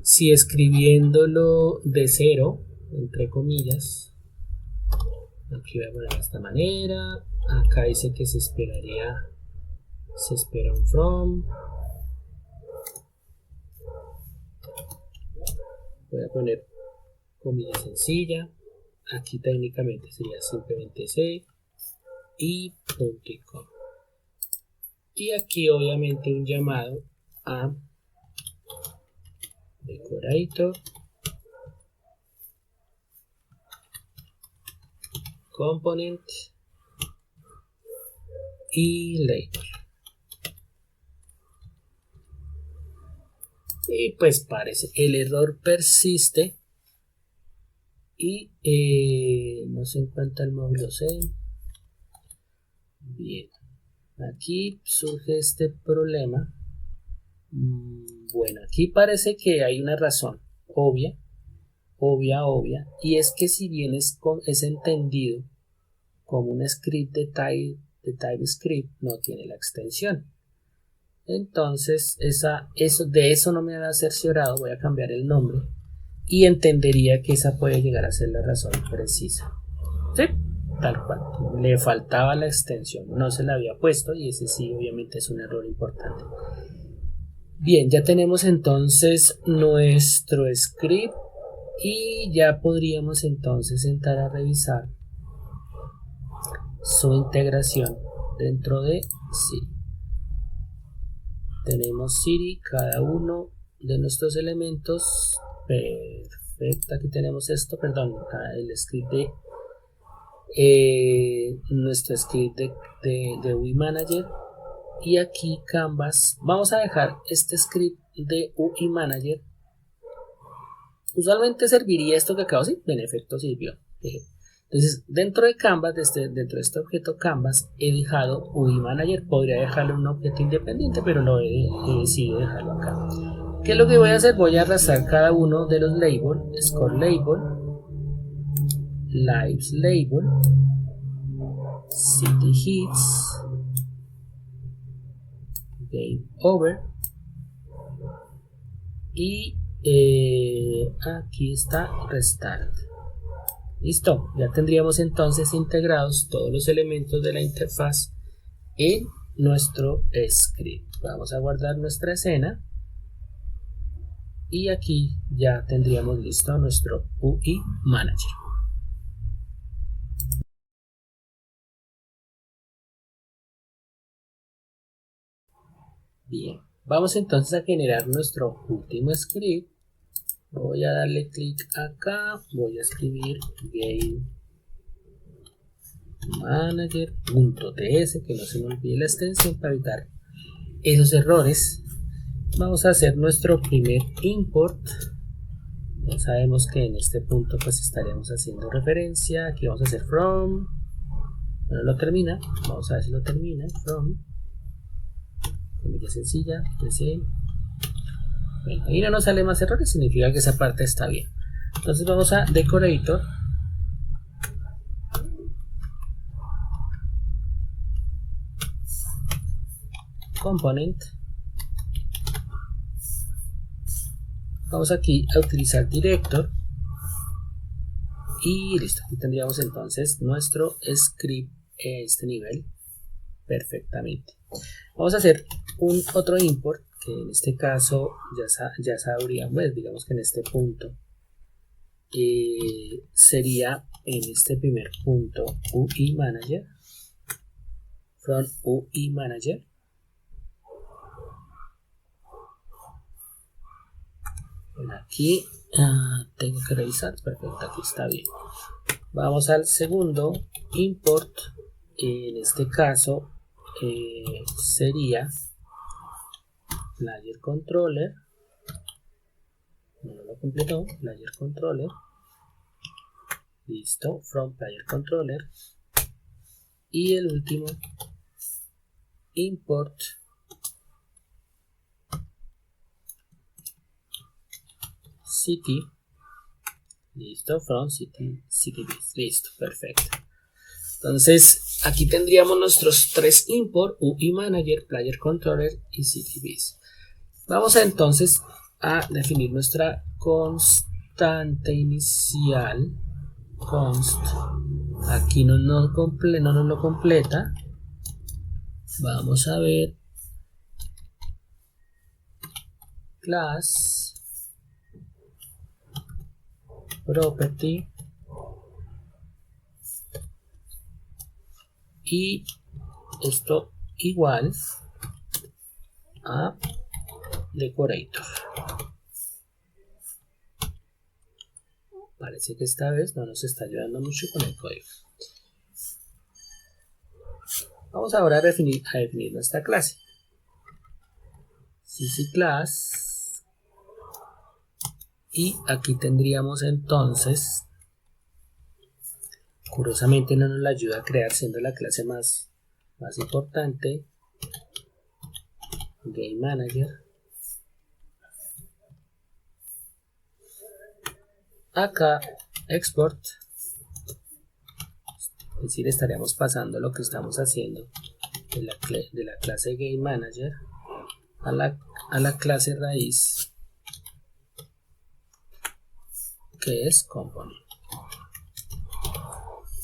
si escribiéndolo de cero, entre comillas, aquí voy a poner de esta manera. Acá dice que se espera un from. Voy a poner comilla sencilla. Aquí técnicamente sería simplemente c y punto y coma. Y aquí obviamente un llamado a decorator component y label. Y pues parece, el error persiste y no se encuentra el módulo C. Bien, aquí surge este problema. Bueno, aquí parece que hay una razón obvia, y es que si bien es entendido como un script de TypeScript, no tiene la extensión. Entonces de eso no me había cerciorado. Voy a cambiar el nombre y entendería que esa puede llegar a ser la razón precisa. ¿Sí? Tal cual, le faltaba la extensión, no se la había puesto, y ese sí obviamente es un error importante. Bien, ya tenemos entonces nuestro script y ya podríamos entonces entrar a revisar su integración dentro de Siri. Tenemos Siri, cada uno de nuestros elementos. Perfecto, aquí tenemos esto, perdón, el script de nuestro script de UI Manager, y aquí Canvas. Vamos a dejar este script de UI Manager. Usualmente serviría esto que acabo, sí, en efecto sirvió. Entonces dentro de Canvas, dentro de este objeto Canvas, he dejado UI Manager. Podría dejarle un objeto independiente, pero he decidido dejarlo acá. ¿Qué es lo que voy a hacer? Voy a arrastrar cada uno de los labels: score label, lives label, city hits, game over, y aquí está restart. Listo, ya tendríamos entonces integrados todos los elementos de la interfaz en nuestro script. Vamos a guardar nuestra escena y aquí ya tendríamos listo nuestro UI Manager. Bien, vamos entonces a generar nuestro último script. Voy a darle clic acá, voy a escribir game manager.ts, que no se me olvide la extensión para evitar esos errores. Vamos a hacer nuestro primer import. Ya sabemos que en este punto pues estaríamos haciendo referencia. Aquí vamos a hacer from. Bueno, lo termina, vamos a ver si lo termina. From, comilla sencilla, DC. Bueno, ahí no nos sale más errores, significa que esa parte está bien. Entonces vamos a decorator, component, vamos aquí a utilizar director y listo. Aquí tendríamos entonces nuestro script a este nivel perfectamente. Vamos a hacer otro import, que en este caso ya sabríamos, pues, digamos que en este punto sería en este primer punto UI Manager, from UI Manager. Bueno, aquí tengo que revisar, perfecto, aquí está bien. Vamos al segundo import, en este caso sería player controller, no lo completó, player controller, listo, from player controller, y el último import city, listo, from citybase, listo, perfecto. Entonces aquí tendríamos nuestros tres import, UI manager, player controller y citybase. Vamos entonces a definir nuestra constante inicial, const, aquí no nos lo completa. Vamos a ver class property y esto igual a decorator. Parece que esta vez no nos está ayudando mucho con el código. Vamos ahora a definir nuestra clase. CC-Class, y aquí tendríamos entonces, curiosamente no nos la ayuda a crear siendo la clase más importante, Game Manager. Acá export, es decir, estaríamos pasando lo que estamos haciendo de la clase Game Manager a la clase raíz, que es component.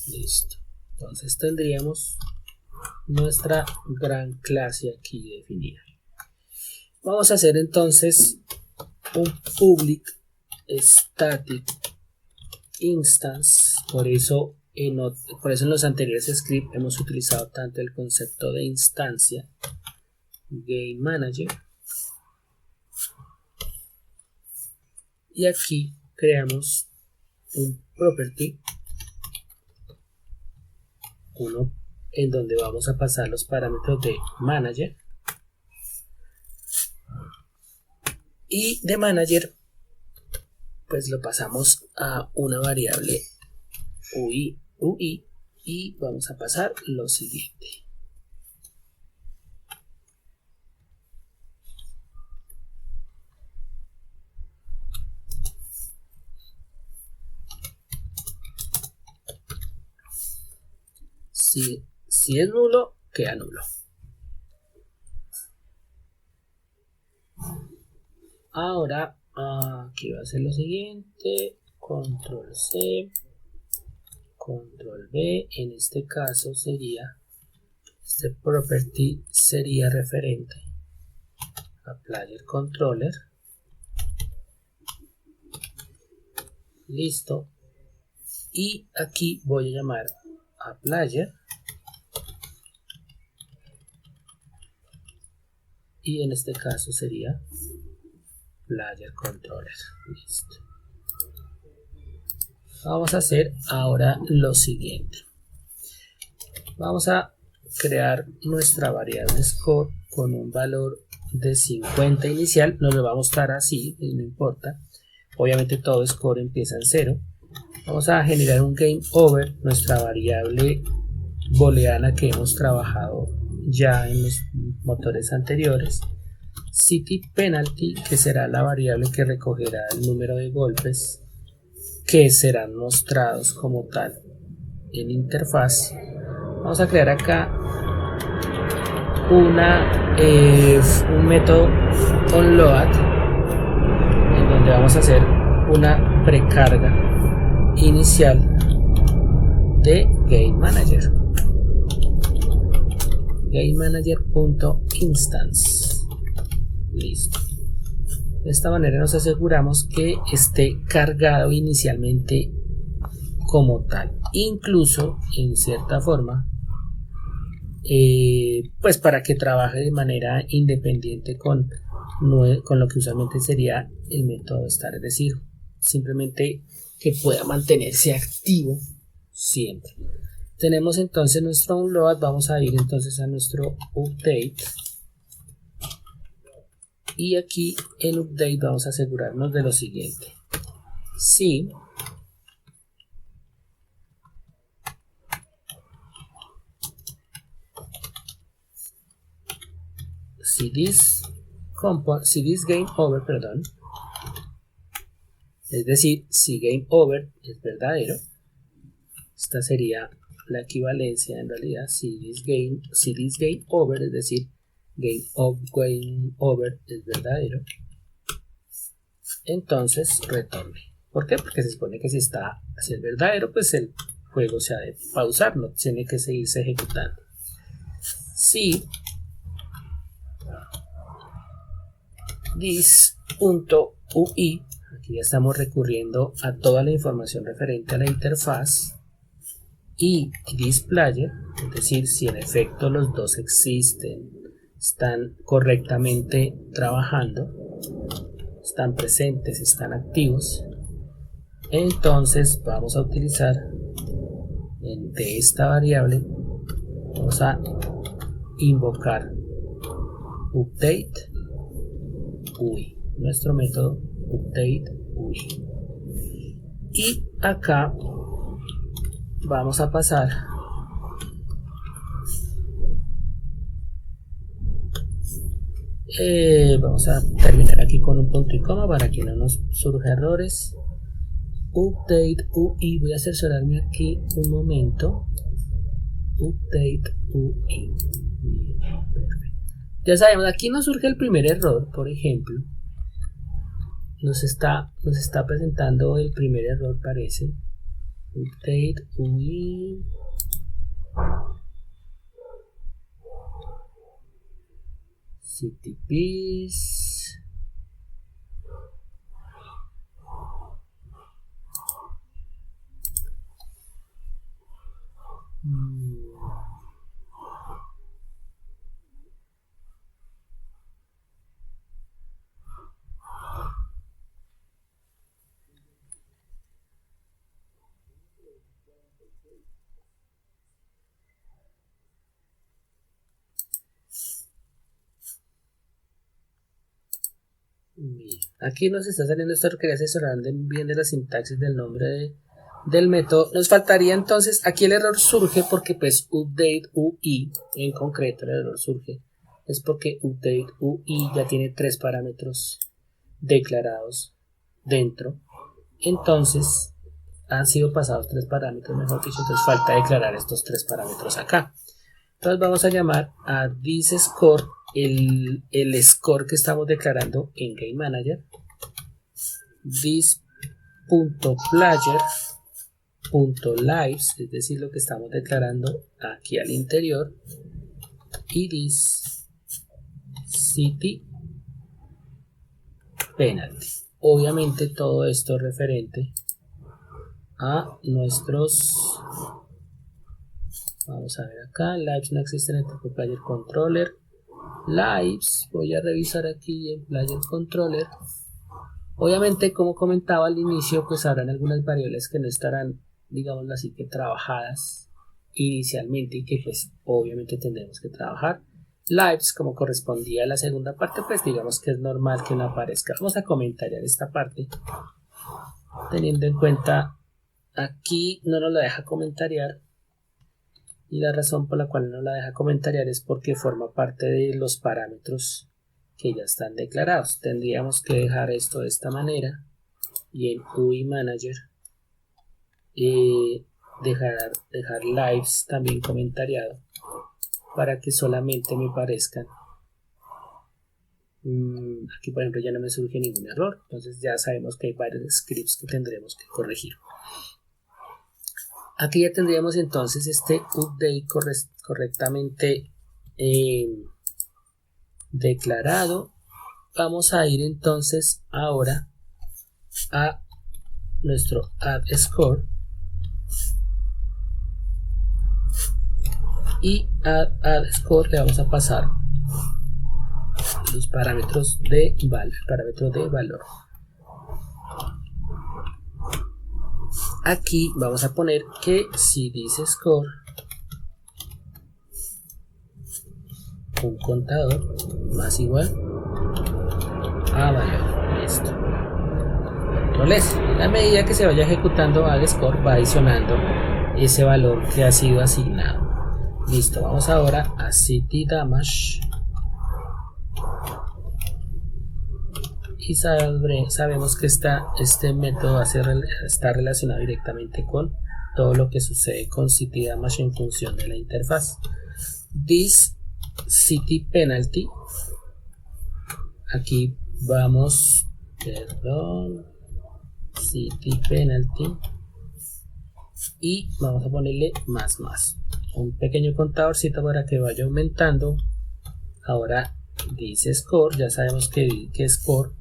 Listo. Entonces tendríamos nuestra gran clase aquí definida. Vamos a hacer entonces un public static instance. Por eso en los anteriores scripts hemos utilizado tanto el concepto de instancia, Game Manager, y aquí creamos un property, uno en donde vamos a pasar los parámetros de manager, y de manager pues lo pasamos a una variable UI, y vamos a pasar lo siguiente. Si es nulo, queda nulo. Ahora aquí va a ser lo siguiente: control C, control V. En este caso sería, este property sería referente a player controller. Listo. Y aquí voy a llamar a player, y en este caso sería player controller. Listo. Vamos a hacer ahora lo siguiente. Vamos a crear nuestra variable score con un valor de 50 inicial. Nos lo va a mostrar así, no importa. Obviamente todo score empieza en 0. Vamos a generar un game over, nuestra variable booleana que hemos trabajado ya en los motores anteriores. City penalty, que será la variable que recogerá el número de golpes que serán mostrados como tal en interfaz. Vamos a crear acá un método onload, en donde vamos a hacer una precarga inicial de Game Manager, GameManager.instance. Listo. De esta manera nos aseguramos que esté cargado inicialmente como tal, incluso en cierta forma, pues para que trabaje de manera independiente con lo que usualmente sería el método start, es decir, simplemente que pueda mantenerse activo siempre. Tenemos entonces nuestro unload. Vamos a ir entonces a nuestro update. Y aquí en update vamos a asegurarnos de lo siguiente. Si this game over, perdón, es decir, si game over es verdadero, esta sería la equivalencia en realidad. Si this game over, es decir, game over es verdadero, entonces retorne. ¿Por qué? Porque se supone que si es verdadero, pues el juego se ha de pausar, no tiene que seguirse ejecutando. Si this.ui, aquí ya estamos recurriendo a toda la información referente a la interfaz, y thisPlayer, es decir, si en efecto los dos existen, están correctamente trabajando, están presentes, están activos, entonces vamos a utilizar de esta variable, vamos a invocar update UI, nuestro método update UI, y acá vamos a pasar vamos a terminar aquí con un punto y coma para que no nos surja errores. Update UI, voy a cerciorarme aquí un momento. Update UI. Bien, perfecto. Ya sabemos, aquí nos surge el primer error, por ejemplo. Nos está presentando el primer error, parece. Update UI. CTPs. Bien. Aquí nos está saliendo esto, quería asesorar bien de la sintaxis del nombre del método. Nos faltaría entonces, aquí el error surge porque pues update UI, en concreto el error surge, es porque update UI ya tiene 3 parámetros declarados dentro, entonces han sido pasados 3 parámetros, mejor dicho, entonces falta declarar estos 3 parámetros acá. Entonces vamos a llamar a thisScore el score que estamos declarando en Game Manager, this.player.lives, es decir, lo que estamos declarando aquí al interior, y this city penalty. Obviamente todo esto referente a nuestros, vamos a ver acá, lives no existen en el tipo player controller. Lives, voy a revisar aquí en player controller. Obviamente, como comentaba al inicio, pues habrán algunas variables que no estarán, digamos así, que trabajadas inicialmente y que pues obviamente tendremos que trabajar. Lives, como correspondía a la segunda parte, pues digamos que es normal que no aparezca. Vamos a comentariar esta parte, teniendo en cuenta aquí no nos la deja comentariar. Y la razón por la cual no la deja comentariar es porque forma parte de los parámetros que ya están declarados. Tendríamos que dejar esto de esta manera y en UI Manager dejar lives también comentariado para que solamente me parezcan. Aquí por ejemplo ya no me surge ningún error, entonces ya sabemos que hay varios scripts que tendremos que corregir. Aquí ya tendríamos entonces este update correctamente declarado. Vamos a ir entonces ahora a nuestro add score y add score le vamos a pasar los parámetros de valor. Aquí vamos a poner que si thisScore un contador más igual a valor. Listo. Control S. A medida que se vaya ejecutando al score va adicionando ese valor que ha sido asignado. Listo. Vamos ahora a city damage y sabemos que este método está relacionado directamente con todo lo que sucede con city damage en función de la interfaz. This city penalty, aquí vamos, city penalty, y vamos a ponerle más, un pequeño contadorcito para que vaya aumentando. Ahora dice score, ya sabemos que score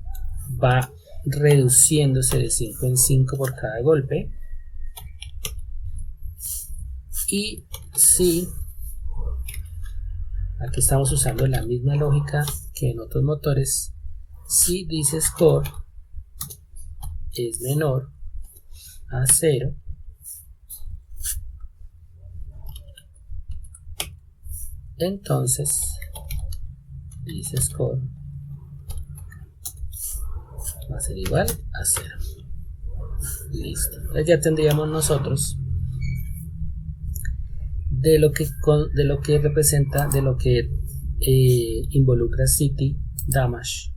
va reduciéndose de 5 en 5 por cada golpe. Y si aquí estamos usando la misma lógica que en otros motores, si dice score es menor a 0, entonces dice score va a ser igual a 0. Listo. Entonces ya tendríamos nosotros de lo que representa, de lo que involucra city damage,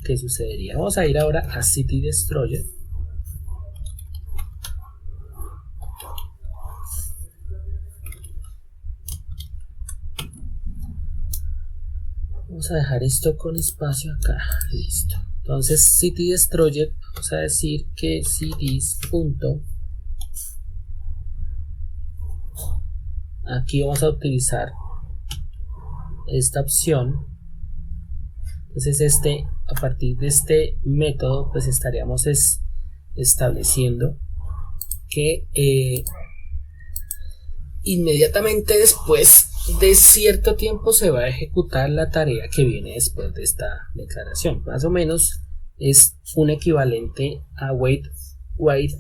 ¿qué sucedería? Vamos a ir ahora a city destroyer. Vamos a dejar esto con espacio acá. Listo. Entonces city destroyer, vamos a decir que cities punto, aquí vamos a utilizar esta opción. Entonces a partir de este método pues estaríamos estableciendo que inmediatamente después de cierto tiempo se va a ejecutar la tarea que viene después de esta declaración. Más o menos es un equivalente a wait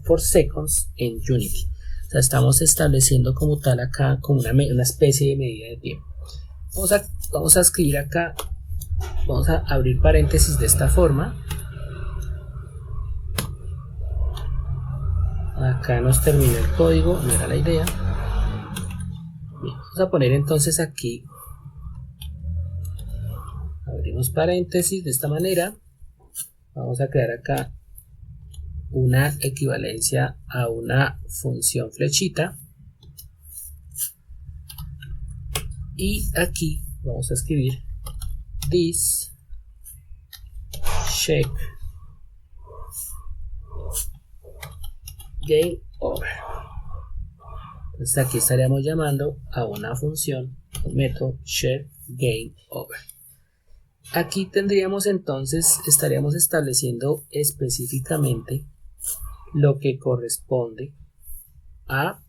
for seconds en Unity. O sea, estamos estableciendo como tal acá como una especie de medida de tiempo. Vamos a escribir acá, vamos a abrir paréntesis de esta forma. Acá nos termina el código, no era la idea. Bien, vamos a poner entonces aquí, abrimos paréntesis de esta manera. Vamos a crear acá una equivalencia a una función flechita, y aquí vamos a escribir this check game over. Entonces aquí estaríamos llamando a una función, un método check game over. Aquí tendríamos entonces, estaríamos estableciendo específicamente lo que corresponde a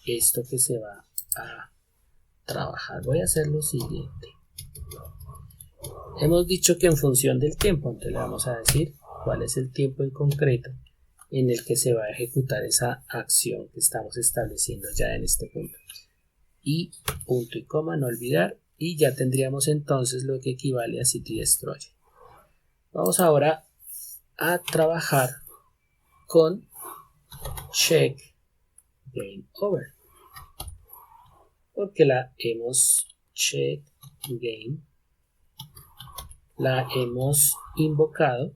esto que se va a trabajar. Voy a hacer lo siguiente. Hemos dicho que en función del tiempo, entonces le vamos a decir cuál es el tiempo en concreto en el que se va a ejecutar esa acción que estamos estableciendo ya en este punto. Y punto y coma, no olvidar, y ya tendríamos entonces lo que equivale a city destroyer. Vamos ahora a trabajar con check game over, porque la hemos check game, la hemos invocado,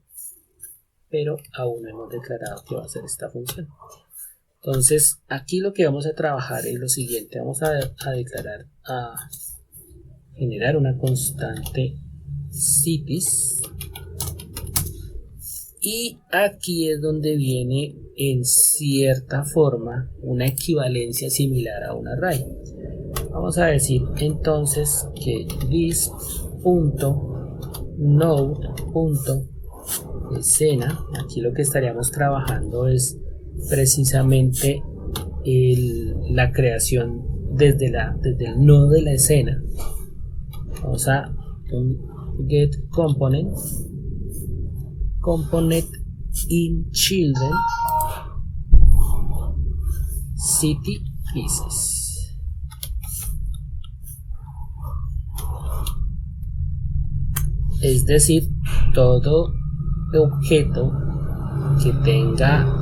pero aún no hemos declarado que va a ser esta función. Entonces aquí lo que vamos a trabajar es lo siguiente. Vamos a declarar, a generar una constante cities, y aquí es donde viene en cierta forma una equivalencia similar a un array. Vamos a decir entonces que this.node.escena, aquí lo que estaríamos trabajando es precisamente la creación desde el nodo de la escena. Vamos a un get component in children city pieces. es decir, todo objeto que tenga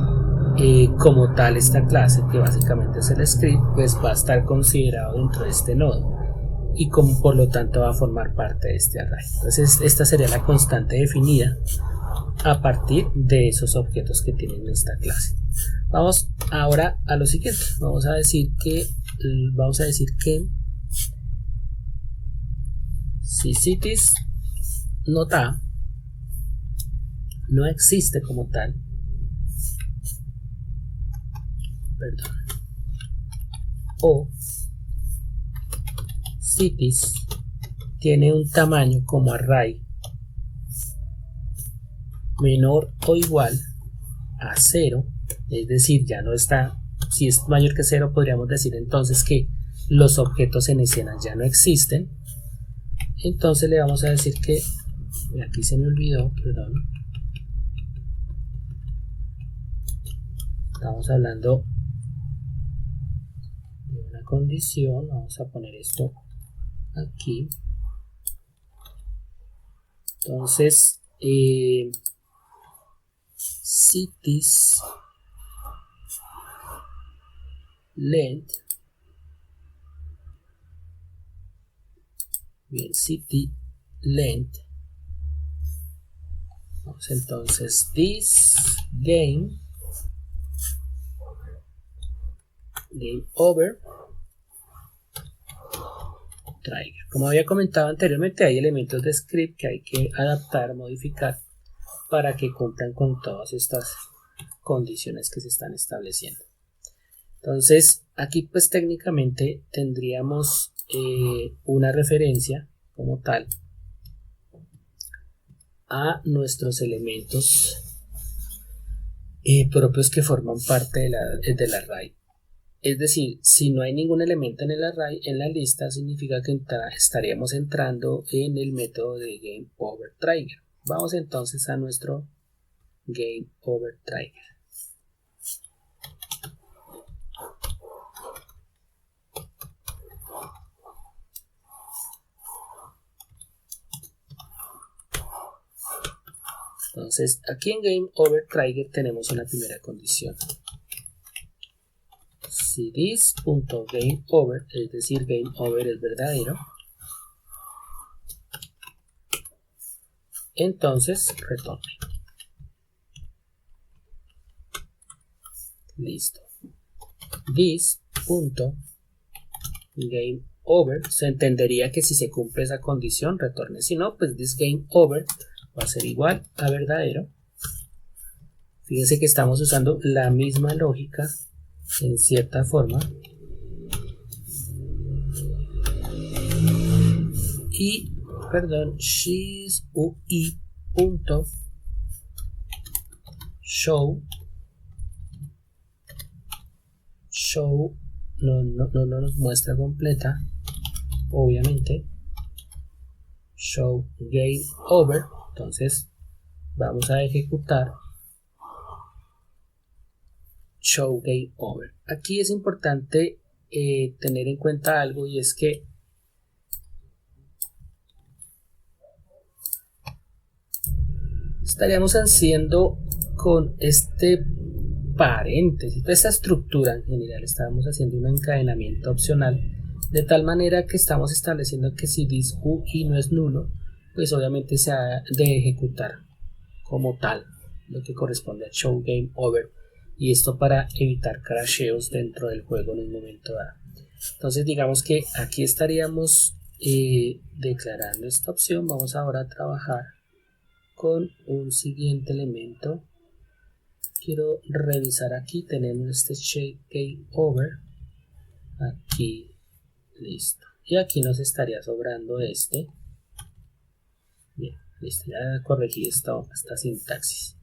como tal esta clase, que básicamente es el script, pues va a estar considerado dentro de este nodo y como por lo tanto va a formar parte de este array. Entonces esta sería la constante definida a partir de esos objetos que tienen esta clase. Vamos ahora a lo siguiente. Vamos a decir que si cities nota no existe como tal, o cities tiene un tamaño como array menor o igual a 0, es decir, ya no está, si es mayor que 0 podríamos decir entonces que los objetos en escena ya no existen. Entonces le vamos a decir que, aquí se me olvidó, perdón, estamos hablando de una condición, vamos a poner esto aquí. Entonces cities length, bien, city length, vamos entonces this game over trigger. Como había comentado anteriormente, hay elementos de script que hay que adaptar, modificar para que cumplan con todas estas condiciones que se están estableciendo. Entonces aquí pues técnicamente tendríamos una referencia como tal a nuestros elementos propios que forman parte del array. Es decir, si no hay ningún elemento en el array, en la lista, significa que estaríamos entrando en el método de GameOverTrigger. Vamos entonces a nuestro GameOverTrigger. Entonces, aquí en GameOverTrigger tenemos una primera condición. Si this.GameOver, es decir, GameOver es verdadero, entonces retorne. Listo. This.GameOver, se entendería que si se cumple esa condición, retorne. Si no, pues thisGameOver va a ser igual a verdadero. Fíjense que estamos usando la misma lógica en cierta forma. Y, perdón, show no nos muestra completa, obviamente. Show game over. Entonces vamos a ejecutar show game over. Aquí es importante tener en cuenta algo, y es que estaríamos haciendo con este paréntesis, esta estructura en general, estamos haciendo un encadenamiento opcional, de tal manera que estamos estableciendo que si this UI no es nulo, pues obviamente se ha de ejecutar como tal lo que corresponde a show game over, y esto para evitar crasheos dentro del juego en un momento dado. Entonces digamos que aquí estaríamos declarando esta opción. Vamos ahora a trabajar con un siguiente elemento. Quiero revisar, aquí tenemos este shape game over, aquí, listo, y aquí nos estaría sobrando este. Bien, listo, ya corregí esta sintaxis.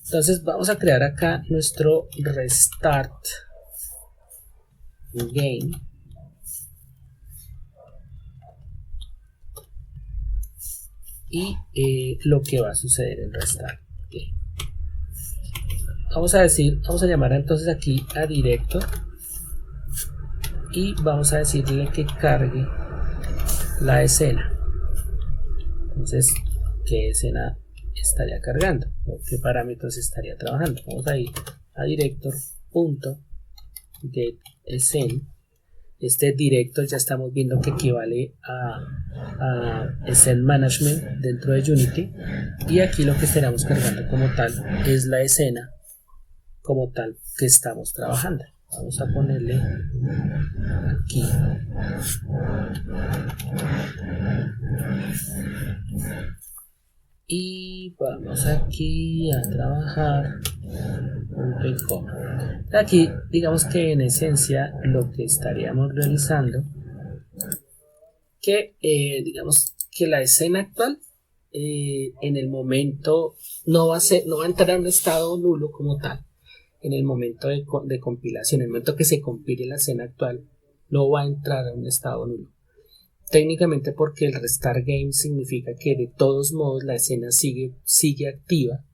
Entonces vamos a crear acá nuestro restart game, y lo que va a suceder en restart game. Vamos a llamar entonces aquí a director y vamos a decirle que cargue la escena. Entonces qué escena estaría cargando o qué parámetros estaría trabajando. Vamos a ir a director.getScene. Este director ya estamos viendo que equivale a Scene Management dentro de Unity, y aquí lo que estaremos cargando como tal es la escena como tal que estamos trabajando. Vamos a ponerle aquí y vamos aquí a trabajar .com. Aquí digamos que en esencia lo que estaríamos realizando, que digamos que la escena actual en el momento no va a entrar en un estado nulo como tal. En el momento de compilación, en el momento que se compile la escena actual, no va a entrar en un estado nulo. Técnicamente porque el restart game significa que de todos modos la escena sigue activa,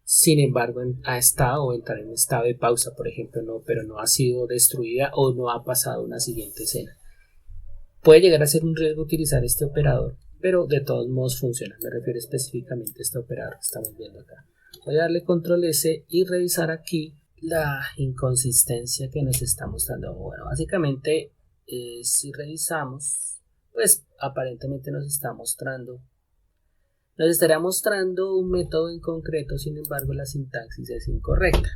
sin embargo ha estado o entrar en un estado de pausa, por ejemplo, pero no ha sido destruida o no ha pasado una siguiente escena. Puede llegar a ser un riesgo utilizar este operador, pero de todos modos funciona. Me refiero específicamente a este operador que estamos viendo acá. Voy a darle control S y revisar aquí la inconsistencia que nos está mostrando. Bueno, básicamente si revisamos, pues aparentemente nos estaría mostrando un método en concreto, sin embargo la sintaxis es incorrecta.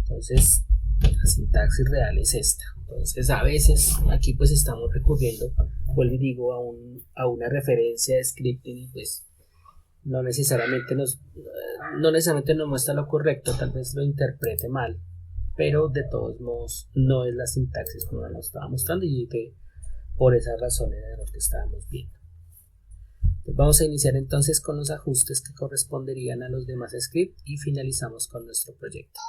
Entonces la sintaxis real es esta. Entonces a veces aquí pues estamos recurriendo, vuelvo y digo, a una referencia de scripting, y pues no necesariamente nos muestra lo correcto, tal vez lo interprete mal, pero de todos modos no es la sintaxis como nos estaba mostrando, y que por esa razón era lo que estábamos viendo. Entonces vamos a iniciar entonces con los ajustes que corresponderían a los demás scripts y finalizamos con nuestro proyecto.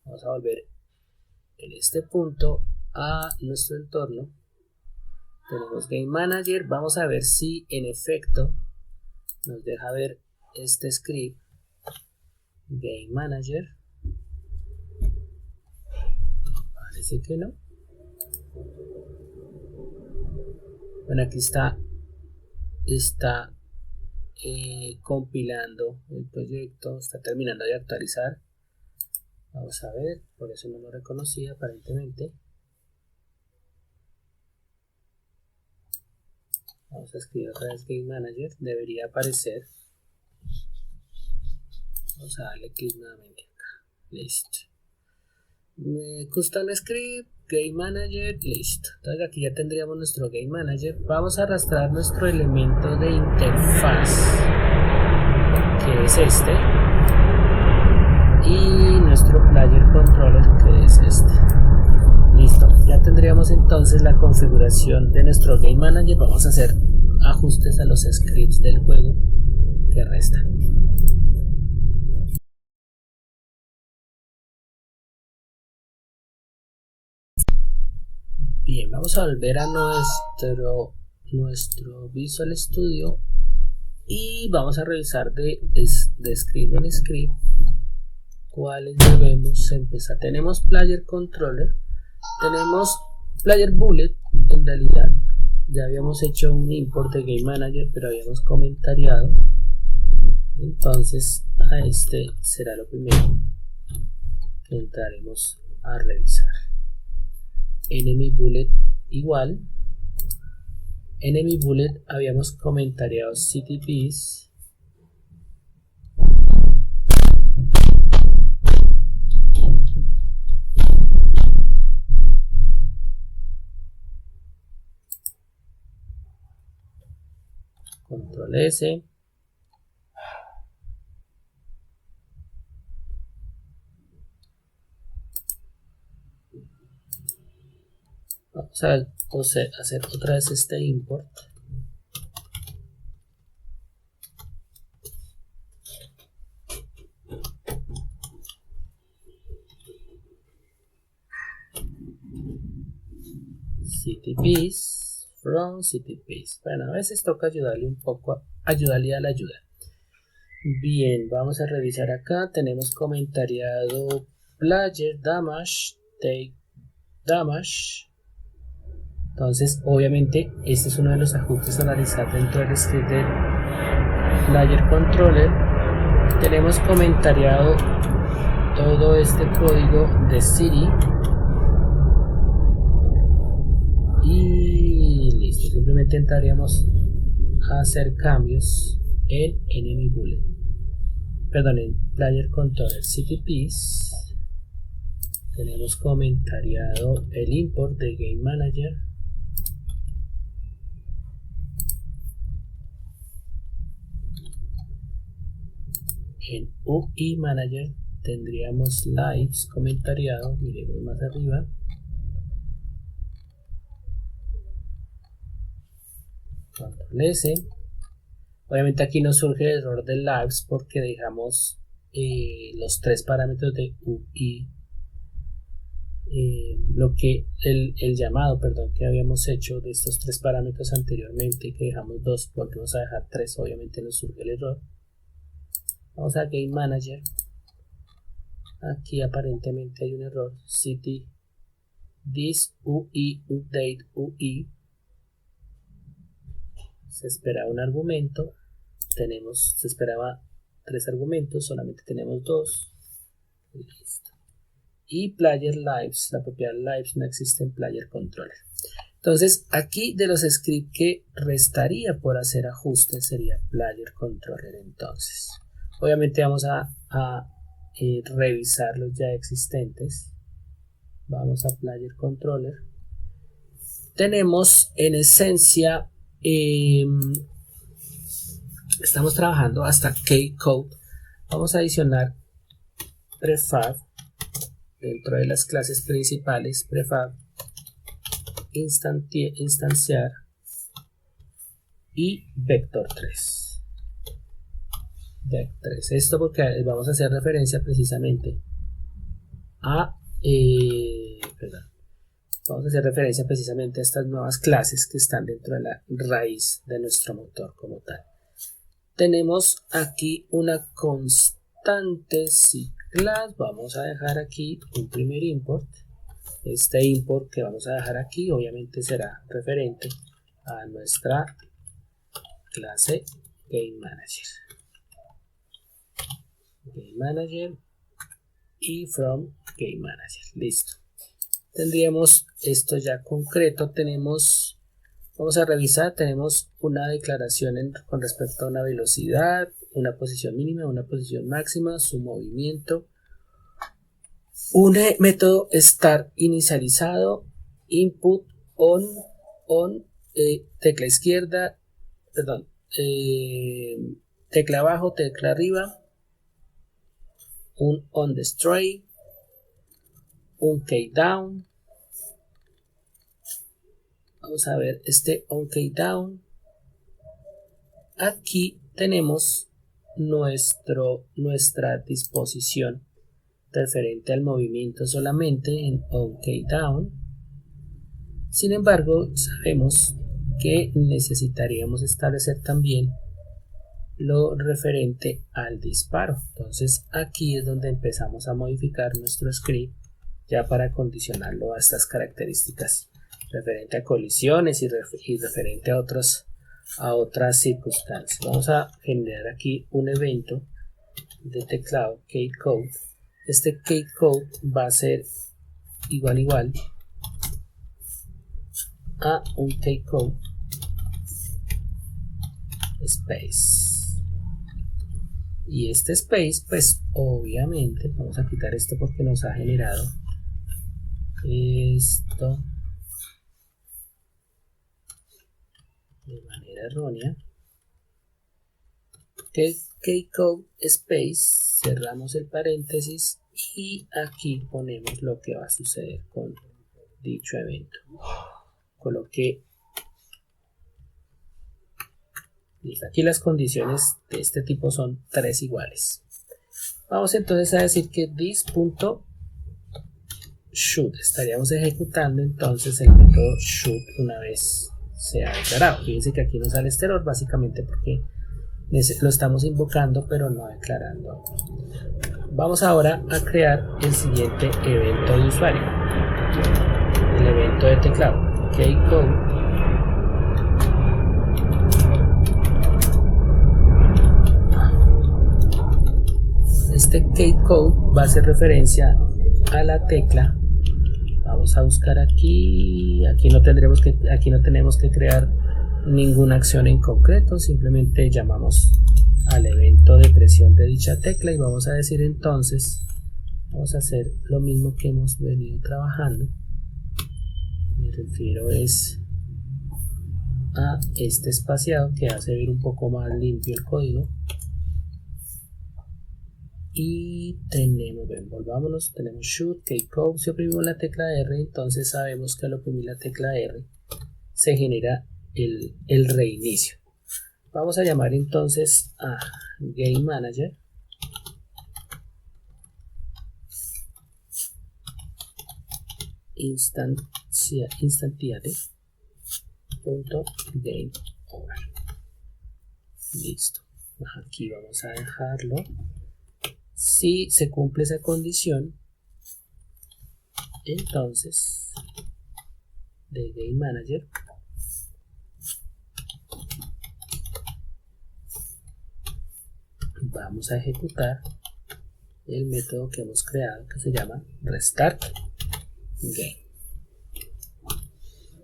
Vamos a volver en este punto a nuestro entorno. Tenemos Game Manager. Vamos a ver si en efecto nos deja ver este script Game Manager. Parece que no. Bueno, aquí está compilando el proyecto, está terminando de actualizar. Vamos a ver, por eso no lo reconocía aparentemente. Vamos a escribir otra vez Game Manager, debería aparecer. Vamos a darle clic nuevamente acá. Listo. Custom Script, Game Manager, listo. Entonces aquí ya tendríamos nuestro Game Manager. Vamos a arrastrar nuestro elemento de interfaz, que es este, y nuestro Player Controller, que es este. Listo, ya tendríamos entonces la configuración de nuestro Game Manager. Vamos a hacer ajustes a los scripts del juego que restan. Bien, vamos a volver a nuestro Visual Studio y vamos a revisar de script en script cuáles debemos empezar. Tenemos Player Controller, tenemos Player Bullet. En realidad ya habíamos hecho un import de Game Manager, pero habíamos comentariado, entonces a este será lo primero que entraremos a revisar. Enemy Bullet igual. Enemy Bullet habíamos comentariado CTPs. Control S. Vamos a hacer otra vez este import. CTPs from CTPs. Bueno, a veces toca ayudarle un poco, ayudarle a la ayuda. Bien, vamos a revisar acá. Tenemos comentariado player damage, take damage. Entonces, obviamente, este es uno de los ajustes a realizar dentro del script player controller tenemos comentariado todo este código de City y listo. Simplemente entraríamos a hacer cambios en enemy bullet, perdón, en player controller City Piece. Tenemos comentariado el import de Game Manager. En UI Manager tendríamos lives comentariado, miremos más arriba. Control S. Obviamente aquí nos surge el error de lives porque dejamos los tres parámetros de UI. Lo que el llamado, perdón, que habíamos hecho de estos tres parámetros anteriormente, que dejamos dos, volvemos a dejar tres, obviamente nos surge el error. Vamos a Game Manager. Aquí aparentemente hay un error. City this UI update UI. Se esperaba un argumento. Se esperaba 3 argumentos, solamente tenemos 2. Listo. Y Player Lives, la propiedad Lives no existe en Player Controller. Entonces aquí de los scripts que restaría por hacer ajustes sería Player Controller. Entonces obviamente vamos a revisar los ya existentes. Vamos a Player Controller. Tenemos en esencia, estamos trabajando hasta K-Code. Vamos a adicionar prefab dentro de las clases principales. Prefab, instanciar y vector3. Esto porque vamos a hacer referencia precisamente a vamos a hacer referencia precisamente a estas nuevas clases que están dentro de la raíz de nuestro motor como tal. Tenemos aquí una constante class. Vamos a dejar aquí un primer import. Este import que vamos a dejar aquí obviamente será referente a nuestra clase Game Manager. Game Manager y from Game Manager. Listo. Tendríamos esto ya concreto. Vamos a revisar. Tenemos una declaración con respecto a una velocidad, una posición mínima, una posición máxima, su movimiento, un método start inicializado, input on, tecla izquierda, perdón, tecla abajo, tecla arriba, un on destroy, un key down. Vamos a ver este on key down. Aquí tenemos nuestra disposición referente al movimiento solamente en on key down. Sin embargo, sabemos que necesitaríamos establecer también lo referente al disparo. Entonces aquí es donde empezamos a modificar nuestro script ya para condicionarlo a estas características referente a colisiones y referente a otras circunstancias. Vamos a generar aquí un evento de teclado K-Code. Este K-Code va a ser igual a un K-Code space. Y este space, pues obviamente vamos a quitar esto porque nos ha generado esto de manera errónea. K-Code space, cerramos el paréntesis y aquí ponemos lo que va a suceder con dicho evento. Coloqué. Listo. Aquí las condiciones de este tipo son 3 iguales. Vamos entonces a decir que this.shoot. Estaríamos ejecutando entonces el método shoot una vez sea declarado. Fíjense que aquí no sale este error básicamente porque lo estamos invocando pero no declarando. Vamos ahora a crear el siguiente evento de usuario. El evento de teclado. K-Code este K-code va a hacer referencia a la tecla. Vamos a buscar aquí no tenemos que crear ninguna acción en concreto, simplemente llamamos al evento de presión de dicha tecla y vamos a decir entonces, vamos a hacer lo mismo que hemos venido trabajando. Me refiero es a este espaciado que hace ver un poco más limpio el código. Y tenemos, volvámonos, tenemos shoot, K-code. Si oprimimos la tecla R, entonces sabemos que al oprimir la tecla R se genera el reinicio. Vamos a llamar entonces a Game Manager instantiate.game over. Listo. Aquí vamos a dejarlo. Si se cumple esa condición, entonces de Game Manager vamos a ejecutar el método que hemos creado que se llama Restart Game.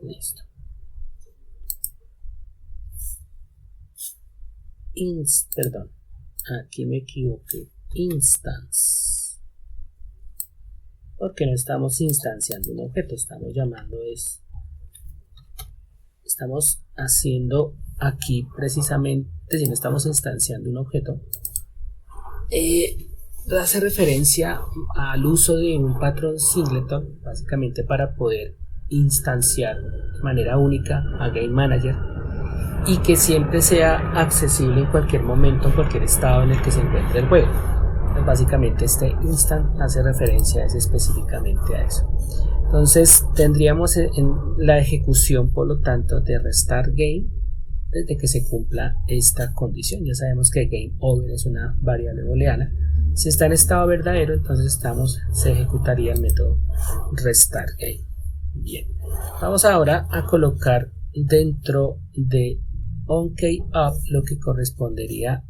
Listo. Perdón, aquí me equivoqué. Instance, porque no estamos instanciando un objeto, estamos haciendo aquí precisamente, si no estamos instanciando un objeto, hace referencia al uso de un patrón singleton, básicamente para poder instanciar de manera única a Game Manager y que siempre sea accesible en cualquier momento, en cualquier estado en el que se encuentre el juego. Básicamente este instant hace referencia específicamente a eso. Entonces tendríamos en la ejecución, por lo tanto, de Restart Game desde que se cumpla esta condición. Ya sabemos que Game Over es una variable booleana. Si está en estado verdadero, entonces se ejecutaría el método Restart Game. Bien, vamos ahora a colocar dentro de onKUp lo que correspondería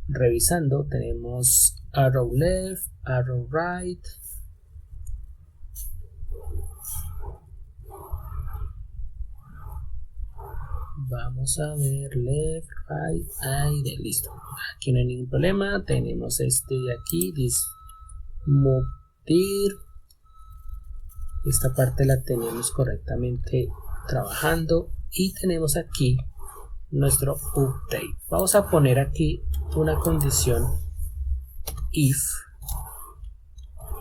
revisando. Tenemos arrow left, arrow right, vamos a ver left, right, ahí, listo. Aquí no hay ningún problema. Tenemos este de aquí, this move dir. Esta parte la tenemos correctamente trabajando y tenemos aquí nuestro update. Vamos a poner aquí una condición if,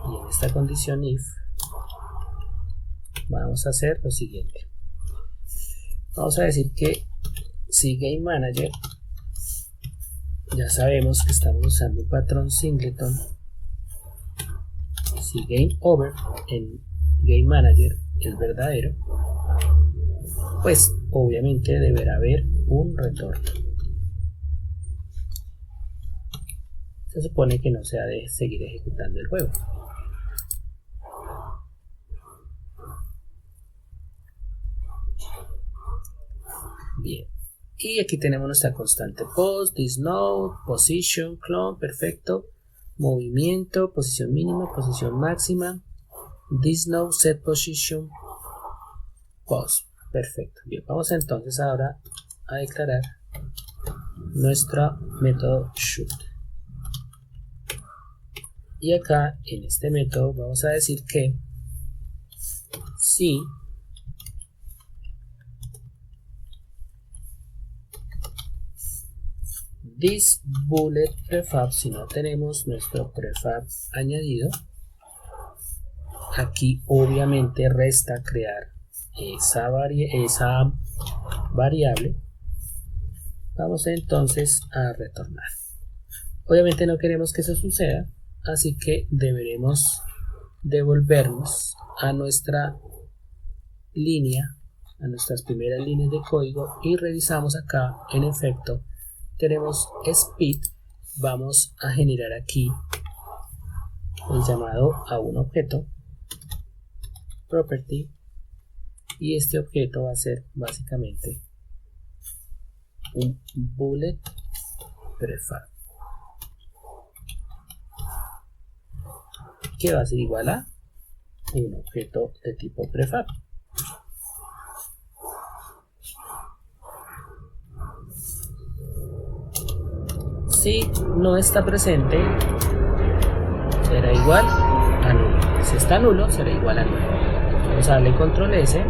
y en esta condición if vamos a hacer lo siguiente. Vamos a decir que si Game Manager, ya sabemos que estamos usando un patrón singleton, si Game Over en Game Manager es verdadero, pues obviamente deberá haber un retorno. Se supone que no se ha de seguir ejecutando el juego. Bien, y aquí tenemos nuestra constante post, thisNode, position, clone, perfecto, movimiento, posición mínima, posición máxima, thisNode, set position, post, perfecto. Bien, vamos entonces ahora a declarar nuestro método shoot. Y acá en este método vamos a decir que si this bullet prefab, si no tenemos nuestro prefab añadido, aquí obviamente resta crear esa variable. Vamos entonces a retornar. Obviamente no queremos que eso suceda, así que deberemos devolvernos a nuestra línea, a nuestras primeras líneas de código, y revisamos acá. En efecto tenemos speed. Vamos a generar aquí el llamado a un objeto property, y este objeto va a ser básicamente un bullet prefab. que va a ser igual a un objeto de tipo prefab. Si no está presente, será igual a nulo. Si está nulo, será igual a nulo. Vamos a darle control S.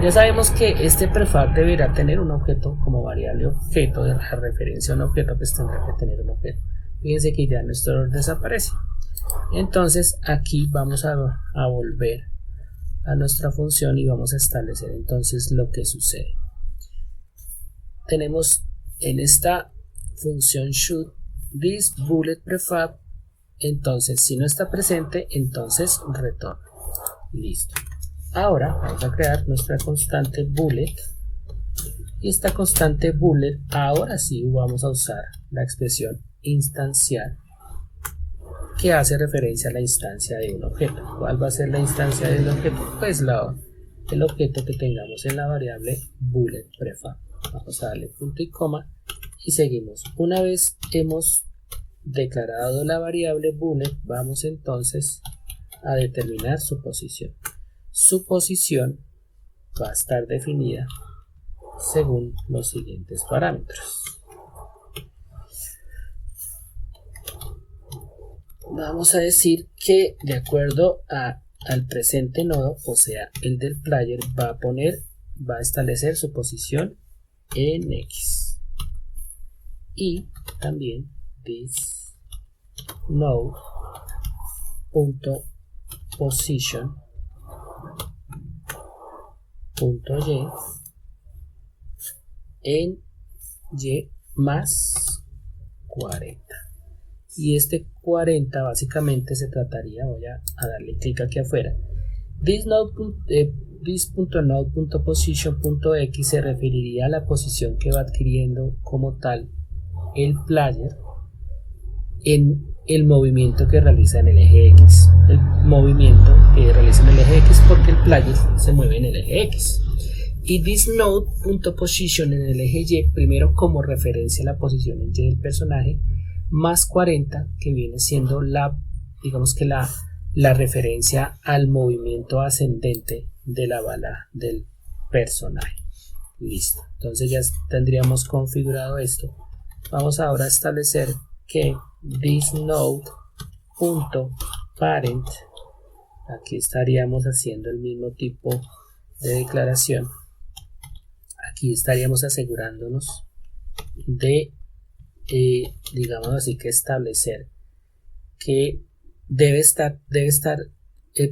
Ya sabemos que este prefab deberá tener un objeto como variable objeto, de la referencia a un objeto, pues tendrá que tener un objeto. Fíjense que ya nuestro error desaparece. Entonces aquí vamos a volver a nuestra función y vamos a establecer entonces lo que sucede. Tenemos en esta función should this bullet prefab, entonces si no está presente, entonces retorna. Listo. Ahora vamos a crear nuestra constante bullet, y esta constante bullet ahora sí vamos a usar la expresión instanciar, que hace referencia a la instancia de un objeto. ¿Cuál va a ser la instancia de un objeto? Pues el objeto que tengamos en la variable bullet prefab. Vamos a darle punto y coma y seguimos. Una vez hemos declarado la variable bullet, vamos entonces a determinar su posición. Su posición va a estar definida según los siguientes parámetros. Vamos a decir que de acuerdo al presente nodo, o sea el del player, va a establecer su posición en X. Y también this node punto position punto y en y más 40. Y este 40 básicamente se trataría, voy a darle clic aquí afuera, this.node.position.x se referiría a la posición que va adquiriendo como tal el player en el movimiento que realiza en el eje X. El movimiento que realiza en el eje X porque el player se mueve en el eje X. Y thisNode.position en el eje Y, primero como referencia a la posición en Y del personaje, más 40, que viene siendo digamos que la referencia al movimiento ascendente de la bala del personaje. Listo. Entonces ya tendríamos configurado esto. Vamos ahora a establecer que thisNode.parent, aquí estaríamos haciendo el mismo tipo de declaración. Aquí estaríamos asegurándonos de digamos así que establecer que debe estar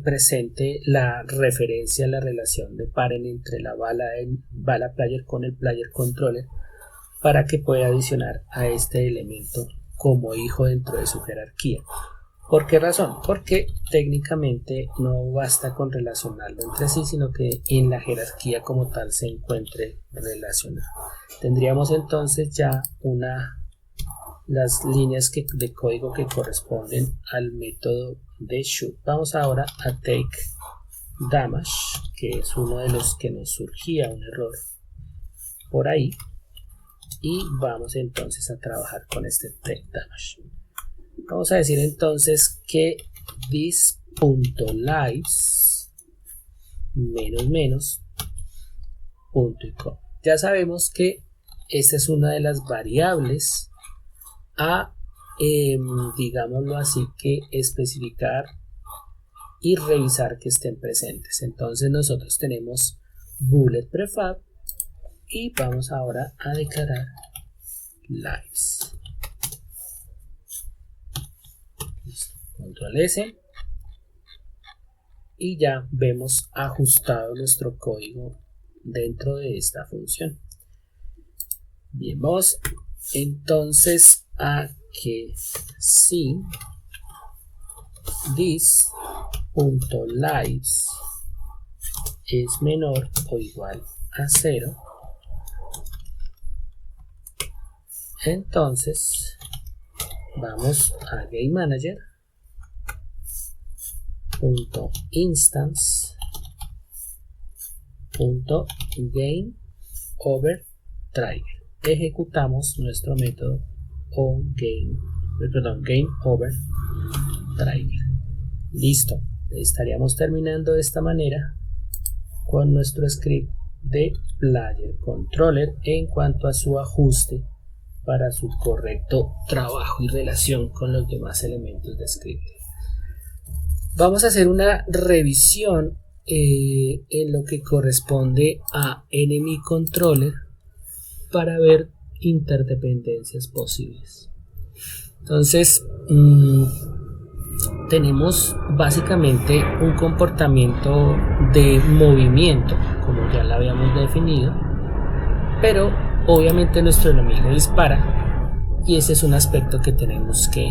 presente la referencia a la relación de parent entre la bala player con el player controller, para que pueda adicionar a este elemento como hijo dentro de su jerarquía. ¿Por qué razón? Porque técnicamente no basta con relacionarlo entre sí, sino que en la jerarquía como tal se encuentre relacionado. Tendríamos entonces ya las líneas de código que corresponden al método de should. Vamos ahora a take damage, que es uno de los que nos surgía un error por ahí, y vamos entonces a trabajar con este take damage. Vamos a decir entonces que this.lives punto y coma. Ya sabemos que esta es una de las variables a digámoslo así, que especificar y revisar que estén presentes. Entonces nosotros tenemos bullet prefab y vamos ahora a declarar lives. Listo. Control S y ya vemos ajustado nuestro código dentro de esta función. Bien, vamos entonces a que si this.lives es menor o igual a 0, entonces vamos a GameManager.instance.GameOverTrigger. Ejecutamos nuestro método GameOverTrigger. Listo, estaríamos terminando de esta manera con nuestro script de Player Controller en cuanto a su ajuste para su correcto trabajo y relación con los demás elementos de script. Vamos a hacer una revisión en lo que corresponde a Enemy Controller para ver interdependencias posibles. Entonces tenemos básicamente un comportamiento de movimiento, como ya lo habíamos definido, pero obviamente nuestro enemigo dispara y ese es un aspecto que tenemos que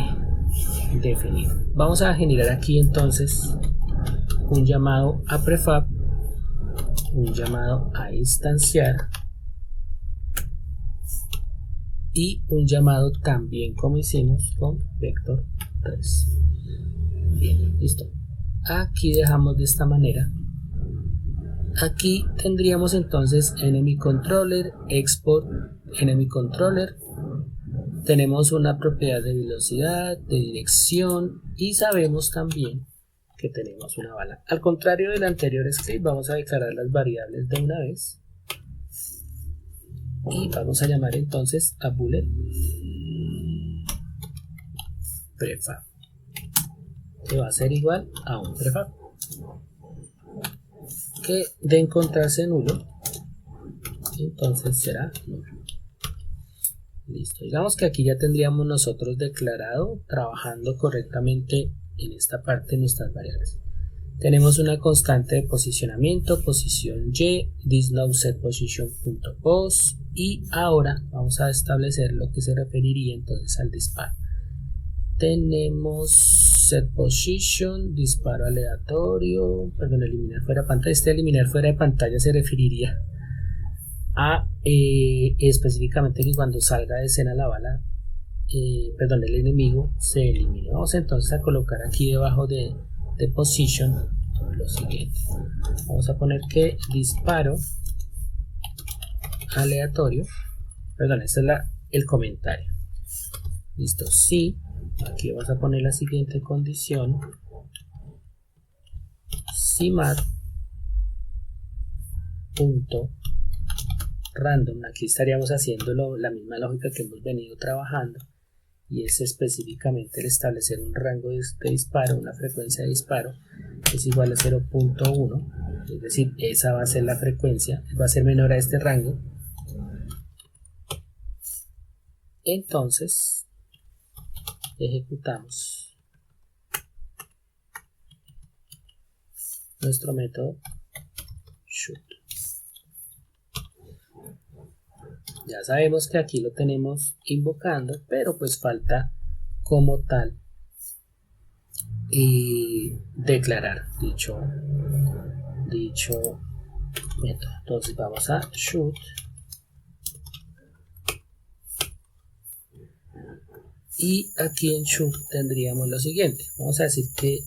definir. Vamos a generar aquí entonces un llamado a prefab, un llamado a instanciar y un llamado también como hicimos con vector 3. Bien, listo. Aquí dejamos de esta manera. Aquí tendríamos entonces enemy controller, export enemy controller. Tenemos una propiedad de velocidad, de dirección y sabemos también que tenemos una bala. Al contrario del anterior script, vamos a declarar las variables de una vez. Y vamos a llamar entonces a bullet prefab, que va a ser igual a un prefab, que de encontrarse nulo, entonces será nulo. Listo, digamos que aquí ya tendríamos nosotros declarado, trabajando correctamente en esta parte nuestras variables. Tenemos una constante de posicionamiento, posición y, thisNowSetPosition.pos, y ahora vamos a establecer lo que se referiría entonces al disparo. Tenemos setPosition, disparo aleatorio, perdón, eliminar fuera de pantalla. Este eliminar fuera de pantalla se referiría a específicamente que cuando salga de escena la bala, el enemigo se elimine. Vamos entonces a colocar aquí debajo de position lo siguiente. Vamos a poner que disparo aleatorio, este es el comentario. Listo, sí. Aquí vamos a poner la siguiente condición: CMAT.random. Aquí estaríamos haciendo la misma lógica que hemos venido trabajando, y es específicamente el establecer un rango de disparo, una frecuencia de disparo que es igual a 0.1, es decir, esa va a ser la frecuencia, va a ser menor a este rango. Entonces ejecutamos nuestro método shoot. Ya sabemos que aquí lo tenemos invocando, pero pues falta como tal declarar dicho método. Entonces vamos a shoot y aquí en shoot tendríamos lo siguiente. Vamos a decir que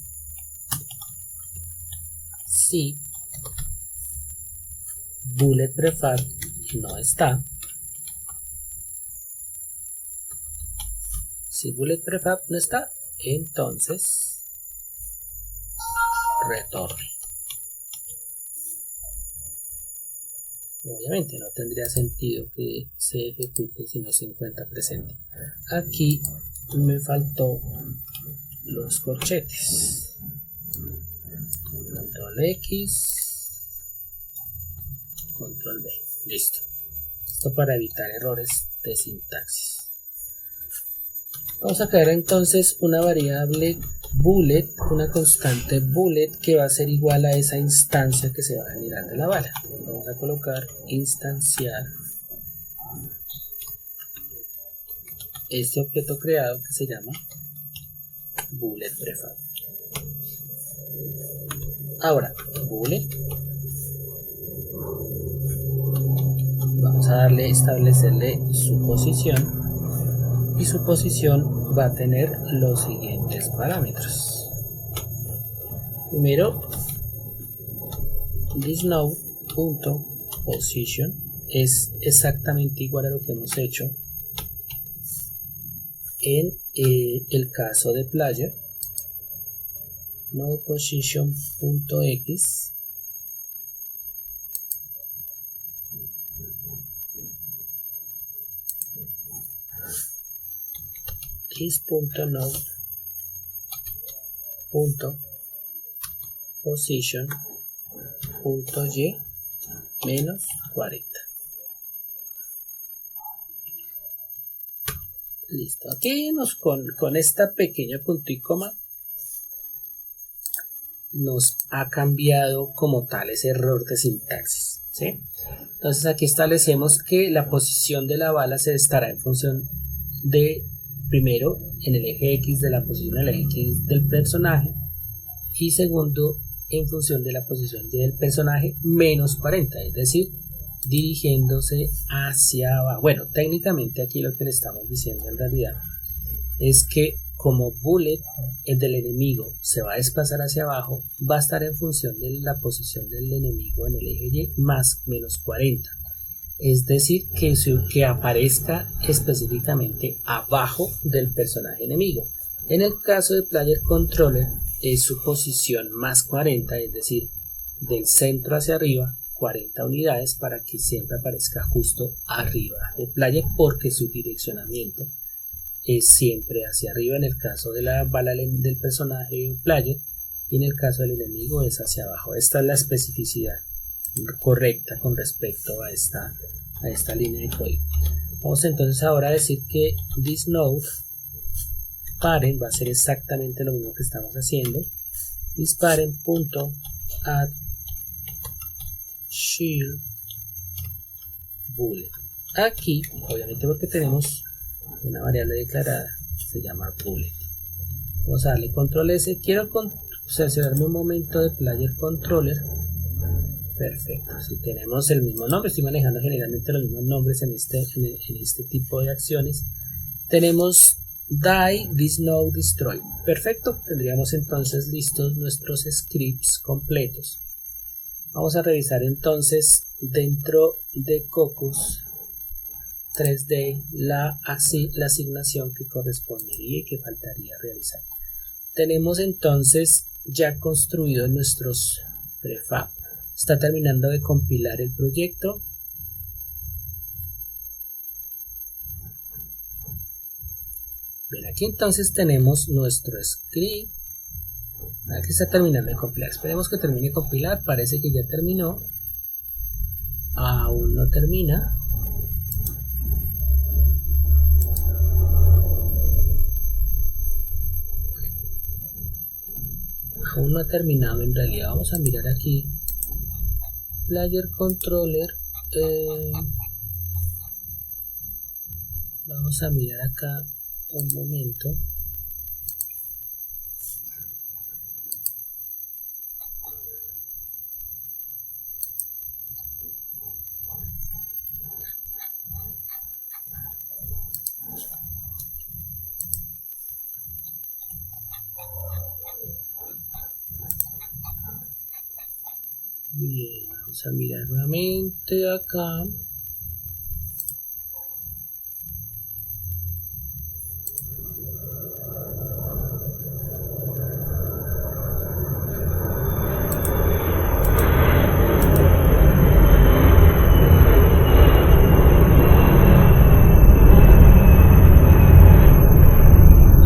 si bullet prefab no está, si bullet prefab no está, entonces retorne. Obviamente no tendría sentido que se ejecute si no se encuentra presente. Aquí me faltó los corchetes. Control X, Control B. Listo. Esto para evitar errores de sintaxis. Vamos a crear entonces una variable bullet, una constante bullet que va a ser igual a esa instancia que se va a generar de la bala. Vamos a colocar instanciar este objeto creado que se llama bullet prefab. Ahora, bullet, vamos a establecerle su posición. Y su posición va a tener los siguientes parámetros. Primero, thisNow.position es exactamente igual a lo que hemos hecho en el caso de player. node position.x is.node.position.y menos 40. Listo, aquí con esta pequeña punto y coma nos ha cambiado como tal ese error de sintaxis, ¿sí? Entonces aquí establecemos que la posición de la bala se estará en función de, primero, en el eje X de la posición del eje X del personaje, y segundo, en función de la posición Y del personaje menos 40, es decir, dirigiéndose hacia abajo. Bueno, técnicamente aquí lo que le estamos diciendo en realidad es que como bullet del enemigo se va a desplazar hacia abajo, va a estar en función de la posición del enemigo en el eje Y más menos 40. Es decir, que aparezca específicamente abajo del personaje enemigo. En el caso de Player Controller es su posición más 40, es decir, del centro hacia arriba 40 unidades para que siempre aparezca justo arriba de Player, porque su direccionamiento es siempre hacia arriba en el caso de la bala del personaje Player, y en el caso del enemigo es hacia abajo. Esta es la especificidad correcta con respecto a esta línea de código. Vamos entonces ahora a decir que this node parent va a ser exactamente lo mismo que estamos haciendo. This parent.add shield bullet. Aquí, obviamente porque tenemos una variable declarada, se llama bullet. Vamos a darle control S. Quiero seleccionarme un momento de Player Controller. Perfecto, si tenemos el mismo nombre, estoy manejando generalmente los mismos nombres en este tipo de acciones. Tenemos die this node destroy. Perfecto, tendríamos entonces listos nuestros scripts completos. Vamos a revisar entonces dentro de Cocos 3D la asignación que correspondería y que faltaría realizar. Tenemos entonces ya construidos nuestros prefab. Está terminando de compilar el proyecto. Bien, aquí entonces tenemos nuestro script. Aquí está terminando de compilar. Esperemos que termine de compilar. Parece que ya terminó. Aún no termina. Aún no ha terminado en realidad. Vamos a mirar aquí. Player Controller. Vamos a mirar acá un momento. Bien, vamos a mirar nuevamente acá.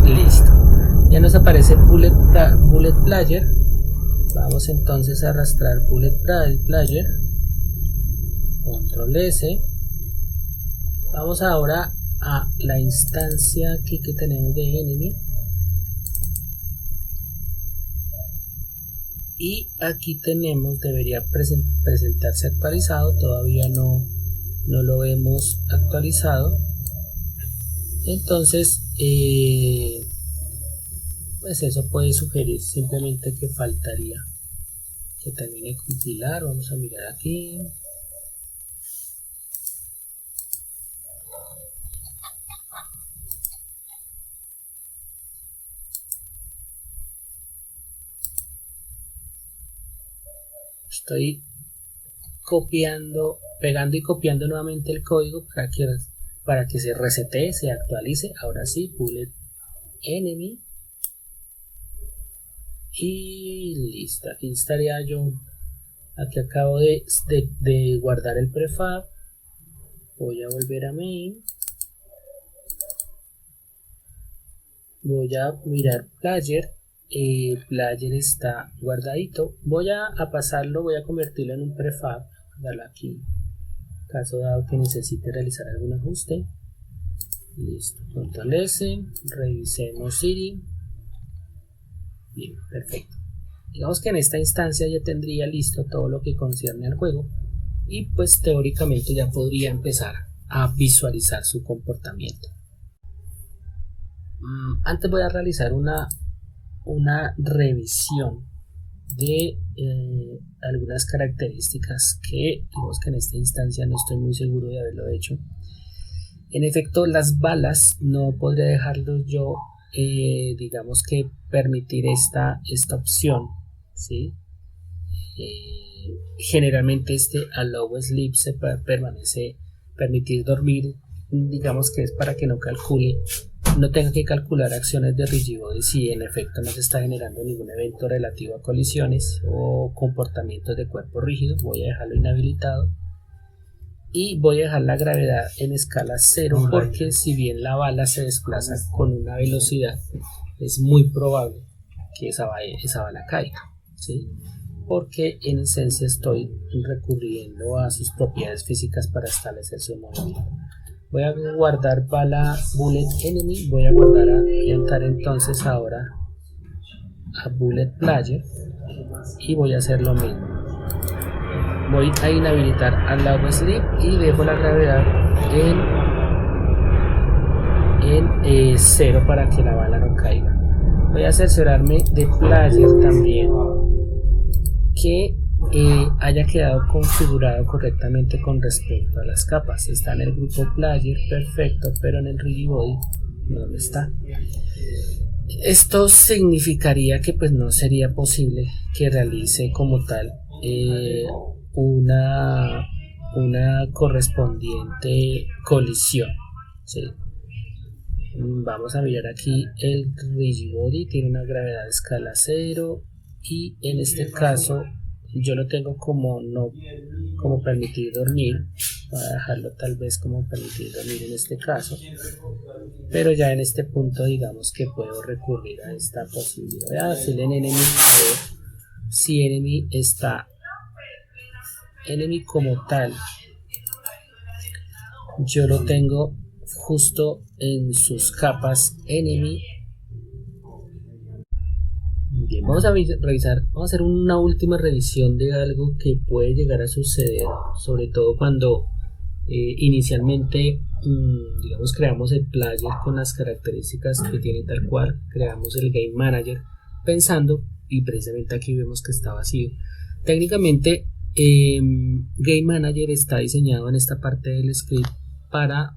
Listo. Ya nos aparece Bullet Player. Vamos entonces a arrastrar Bullet Player, control S. Vamos ahora a la instancia aquí que tenemos de enemy, y aquí tenemos, debería presentarse actualizado. Todavía no lo hemos actualizado. Entonces pues eso puede sugerir simplemente que faltaría que termine de compilar. Vamos a mirar aquí. Estoy copiando, pegando y copiando nuevamente el código para que se resetee, se actualice. Ahora sí, bullet enemy. y listo. Aquí estaría yo. Aquí acabo de guardar el prefab. Voy a volver a main. Voy a mirar player. Player está guardadito. Voy a pasarlo, voy a convertirlo en un prefab. Darle aquí. Caso dado que necesite realizar algún ajuste. Listo. Control S. Revisemos Siri. Bien, perfecto. Digamos que en esta instancia ya tendría listo todo lo que concierne al juego. Y pues teóricamente ya podría empezar a visualizar su comportamiento. Antes voy a realizar una revisión de algunas características que digamos que en esta instancia no estoy muy seguro de haberlo hecho. En efecto, las balas no podría dejarlos yo, digamos que permitir esta opción, ¿sí? Generalmente este allow sleep se permanece permitir dormir, digamos que es para que no calcule, no tenga que calcular acciones de rigidbody si en efecto no se está generando ningún evento relativo a colisiones o comportamientos de cuerpo rígido. Voy a dejarlo inhabilitado y voy a dejar la gravedad en escala 0 porque si bien la bala se desplaza con una velocidad, es muy probable que esa bala caiga, ¿sí? Porque en esencia estoy recurriendo a sus propiedades físicas para establecer su movimiento. Voy a guardar bala bullet enemy, voy a entrar entonces ahora a bullet player y voy a hacer lo mismo. Voy a inhabilitar al allow sleep y dejo la gravedad en 0 para que la bala no caiga. Voy a cerciorarme de player también que haya quedado configurado correctamente con respecto a las capas. Está en el grupo player, perfecto, pero en el rigidbody no lo está. Esto significaría que pues no sería posible que realice como tal una correspondiente colisión, ¿sí? Vamos a mirar aquí el rigidbody, tiene una gravedad de escala 0 y en este caso yo lo tengo como permitir dormir. Voy a dejarlo tal vez como permitir dormir en este caso, pero ya en este punto digamos que puedo recurrir a esta posibilidad. Voy a decirle en enemy si enemy está enemy como tal, yo lo tengo justo en sus capas enemy. Bien, vamos a revisar, vamos a hacer una última revisión de algo que puede llegar a suceder, sobre todo cuando inicialmente digamos creamos el player con las características que tiene tal cual, creamos el game manager pensando, y precisamente aquí vemos que está vacío. Técnicamente game manager está diseñado en esta parte del script para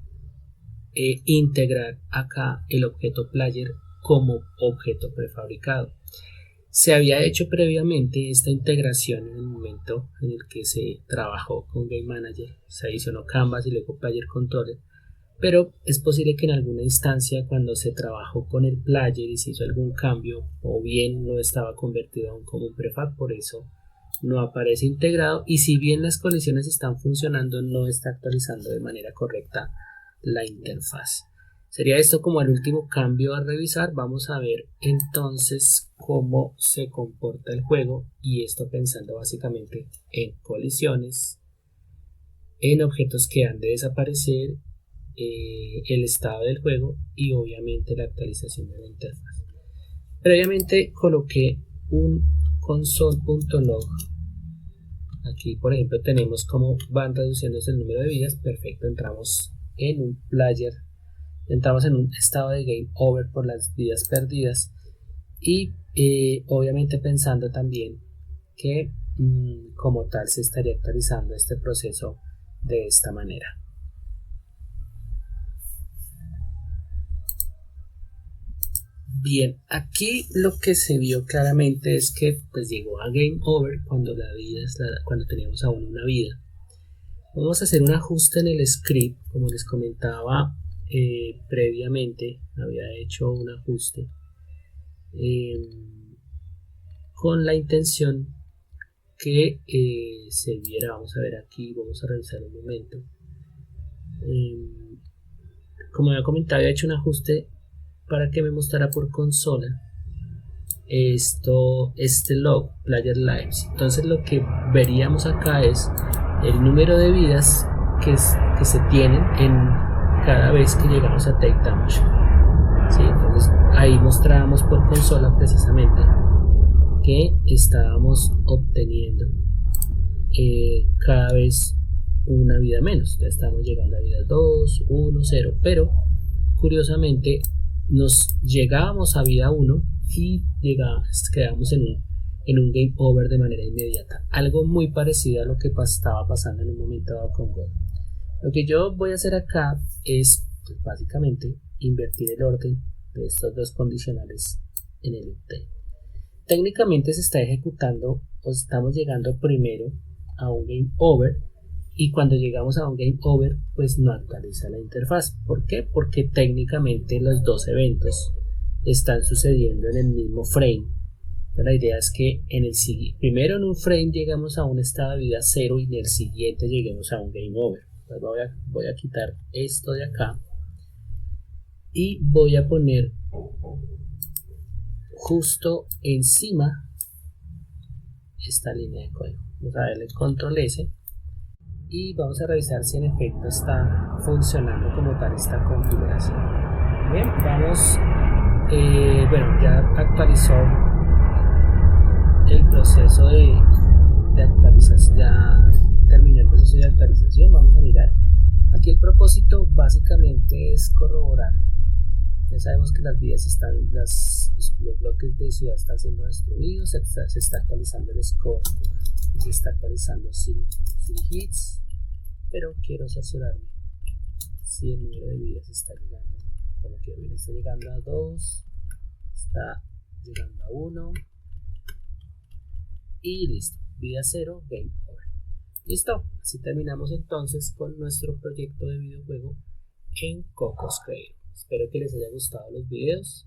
integrar acá el objeto player como objeto prefabricado. Se había hecho previamente esta integración en el momento en el que se trabajó con Game Manager, se adicionó Canvas y luego Player Controller, pero es posible que en alguna instancia cuando se trabajó con el player y se hizo algún cambio o bien no estaba convertido aún como un prefab, por eso no aparece integrado, y si bien las colisiones están funcionando no está actualizando de manera correcta la interfaz. Sería esto como el último cambio a revisar. Vamos a ver entonces cómo se comporta el juego, y esto pensando básicamente en colisiones, en objetos que han de desaparecer, el estado del juego y obviamente la actualización de la interfaz. Previamente coloqué un console.log. Aquí por ejemplo tenemos cómo van reduciéndose el número de vidas. Perfecto, entramos en un player, entramos en un estado de game over por las vidas perdidas, y obviamente pensando también que como tal se estaría actualizando este proceso de esta manera. Bien, aquí lo que se vio claramente es que pues llegó a game over cuando cuando teníamos aún una vida. Vamos a hacer un ajuste en el script, como les comentaba previamente, había hecho un ajuste. con la intención que se viera. Vamos a ver aquí, vamos a revisar un momento. Como había comentado, había hecho un ajuste para que me mostrara por consola este log player lives. Entonces lo que veríamos acá es el número de vidas que se tienen en cada vez que llegamos a take damage. ¿Sí? Entonces ahí mostrábamos por consola precisamente que estábamos obteniendo cada vez una vida menos. Ya estamos llegando a vida 2, 1, 0, pero curiosamente nos llegábamos a vida 1 y quedábamos en un game over de manera inmediata. Algo muy parecido a lo que estaba pasando en un momento dado con God. Lo que yo voy a hacer acá es pues, básicamente invertir el orden de estos dos condicionales en el intent. Técnicamente se está ejecutando o estamos llegando primero a un game over, y cuando llegamos a un game over pues no actualiza la interfaz. ¿Por qué? Porque técnicamente los dos eventos están sucediendo en el mismo frame. Entonces, la idea es que primero en un frame llegamos a un estado de vida 0 y en el siguiente lleguemos a un game over. Entonces voy a quitar esto de acá y voy a poner justo encima esta línea de código. Vamos a darle control S y vamos a revisar si en efecto está funcionando como tal esta configuración. Bien, vamos, bueno, ya actualizó el proceso de actualización, ya terminó el proceso de actualización. Vamos a mirar. Aquí el propósito básicamente es corroborar. Ya sabemos que las vías los bloques de ciudad están siendo destruidos, se está actualizando el score, se está actualizando city hits, pero quiero cerciorarme si el número de vidas está llegando como quiero ver. Está llegando a 2, está llegando a 1 y listo, vida 0, game over. Listo, así terminamos entonces con nuestro proyecto de videojuego en Cocos Creator. Espero que les haya gustado los videos.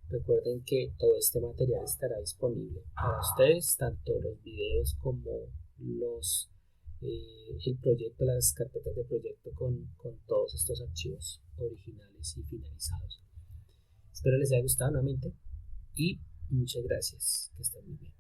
Recuerden que todo este material estará disponible para ustedes, tanto los videos como el proyecto, las carpetas de proyecto con todos estos archivos originales y finalizados. Espero les haya gustado nuevamente y muchas gracias. Que estén muy bien.